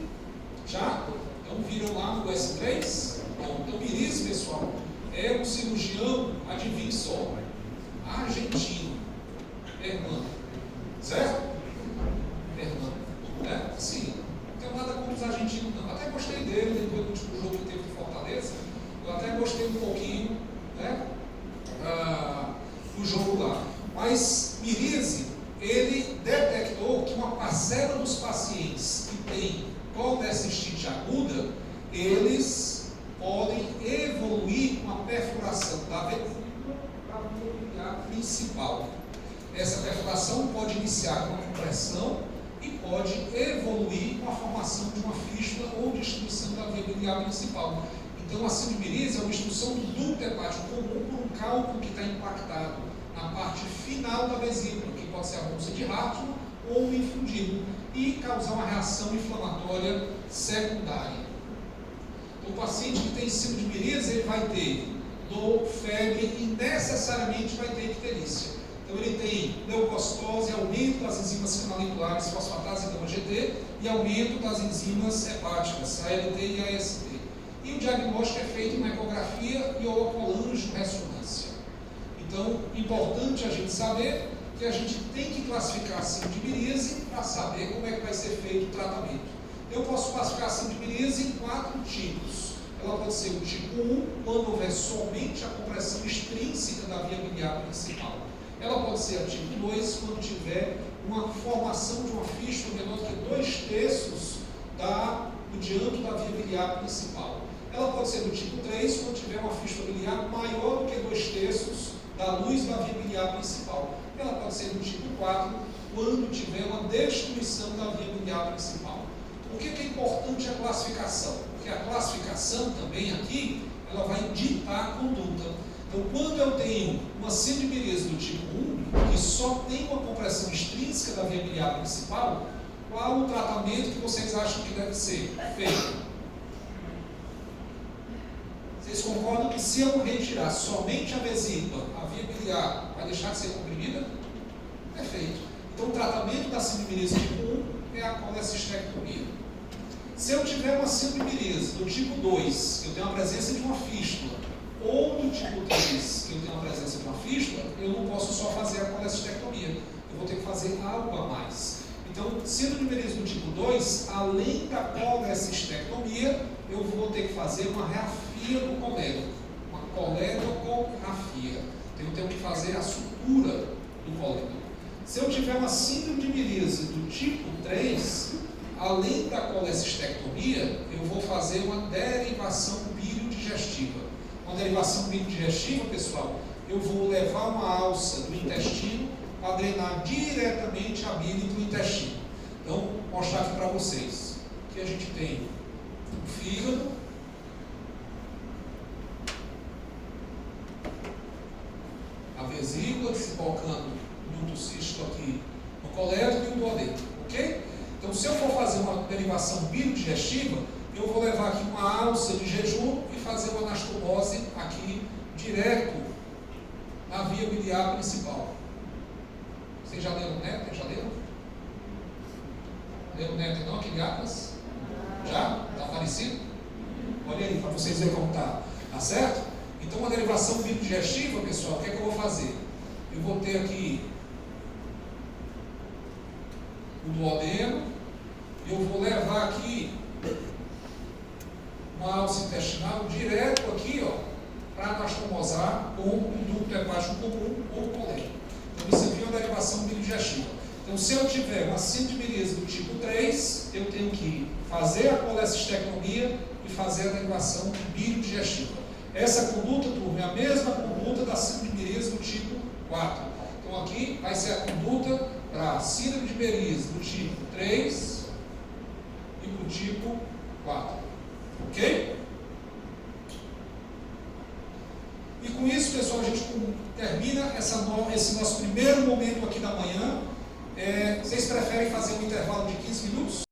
Já? Então viram lá no S3? Bom, então Mirize, pessoal, é um cirurgião, adivinhe só, argentino, Hernando, certo? Hernando, né? Sim, não tenho nada contra os argentinos não, até gostei dele, depois do último jogo que teve de Fortaleza, eu até gostei um pouquinho, né, do jogo lá, mas Mirize, ele detectou que uma parcela dos pacientes que tem colecistite aguda, eles podem evoluir com a perfuração da vesícula para a via biliar principal. Essa perfuração pode iniciar com a compressão e pode evoluir com a formação de uma fístula ou destruição da via biliar principal. Então, a síndrome de Mirize é uma obstrução do ducto hepático comum por um cálculo que está impactado na parte final da vesícula, que pode ser a bolsa de Hartmann ou o infundido, e causar uma reação inflamatória secundária. O paciente que tem síndrome de Mirize, ele vai ter dor, febre e necessariamente vai ter icterícia. Então ele tem leucocitose, aumento das enzimas fenoliculares fosfatase e gama-GT e aumento das enzimas hepáticas, ALT e AST. E o diagnóstico é feito em ecografia e ou colangio-ressonância. Então, importante a gente saber que a gente tem que classificar a síndrome de Mirize para saber como é que vai ser feito o tratamento. Eu posso classificar a síndrome de Mirize em 4 tipos. Ela pode ser o tipo 1, quando houver somente a compressão extrínseca da via biliar principal. Ela pode ser a tipo 2, quando tiver uma formação de uma fístula menor do que 2/3 do diâmetro da via biliar principal. Ela pode ser do tipo 3, quando tiver uma fístula biliar maior do que 2/3 da luz da via biliar principal. Ela pode ser do tipo 4, quando tiver uma destruição da via biliar principal. Por que é importante a classificação? Porque a classificação também aqui, ela vai ditar a conduta. Então, quando eu tenho uma síndrome de Mirize do tipo 1, que só tem uma compressão extrínseca da via biliar principal, qual o tratamento que vocês acham que deve ser feito? Vocês concordam que se eu retirar somente a vesícula, a via biliar vai deixar de ser comprimida? Perfeito. Então, o tratamento da síndrome de Mirize tipo 1 é a colecistectomia. Se eu tiver uma síndrome de Mirize do tipo 2, que eu tenho a presença de uma fístula, ou do tipo 3, que eu tenho a presença de uma fístula, eu não posso só fazer a colecistectomia. Eu vou ter que fazer algo a mais. Então, síndrome de Mirize do tipo 2, além da colecistectomia, eu vou ter que fazer uma reafia do colédoco, uma coledocografia. Então, eu tenho que fazer a sutura do colédoco. Se eu tiver uma síndrome de Mirize do tipo 3, além da colecistectomia, eu vou fazer uma derivação biliodigestiva. Uma derivação biliodigestiva, pessoal, eu vou levar uma alça do intestino para drenar diretamente a bile do intestino. Então, vou mostrar aqui para vocês. Aqui a gente tem o fígado, a vesícula desembocando no duto cístico aqui no colédoco e o duodeno, ok? Então, se eu for fazer uma derivação biliodigestiva, eu vou levar aqui uma alça de jejum e fazer uma anastomose aqui direto na via biliar principal. Vocês já leram o Néter? Já leram? Leram o Néter não, aquele Atlas? Já? Está parecido? Olha aí, para vocês verem como está. Tá certo? Então, uma derivação bilidigestiva, pessoal, o que é que eu vou fazer? Eu vou ter aqui o duodeno, eu vou levar aqui uma alça intestinal direto aqui, ó, para anastomosar com um ducto hepático comum ou colégio. Então, isso aqui é uma derivação bilidigestiva. Então, se eu tiver uma síndrome de miríase do tipo 3, eu tenho que fazer a colecistectomia e fazer a derivação bilidigestiva. Essa conduta, turma, é a mesma conduta da síndrome de miríase do tipo 4. Então, aqui vai ser a conduta para a síndrome de miríase do tipo 3 e para o tipo 4. Ok? E com isso, pessoal, a gente termina esse nosso primeiro momento aqui da manhã. Vocês preferem fazer um intervalo de 15 minutos?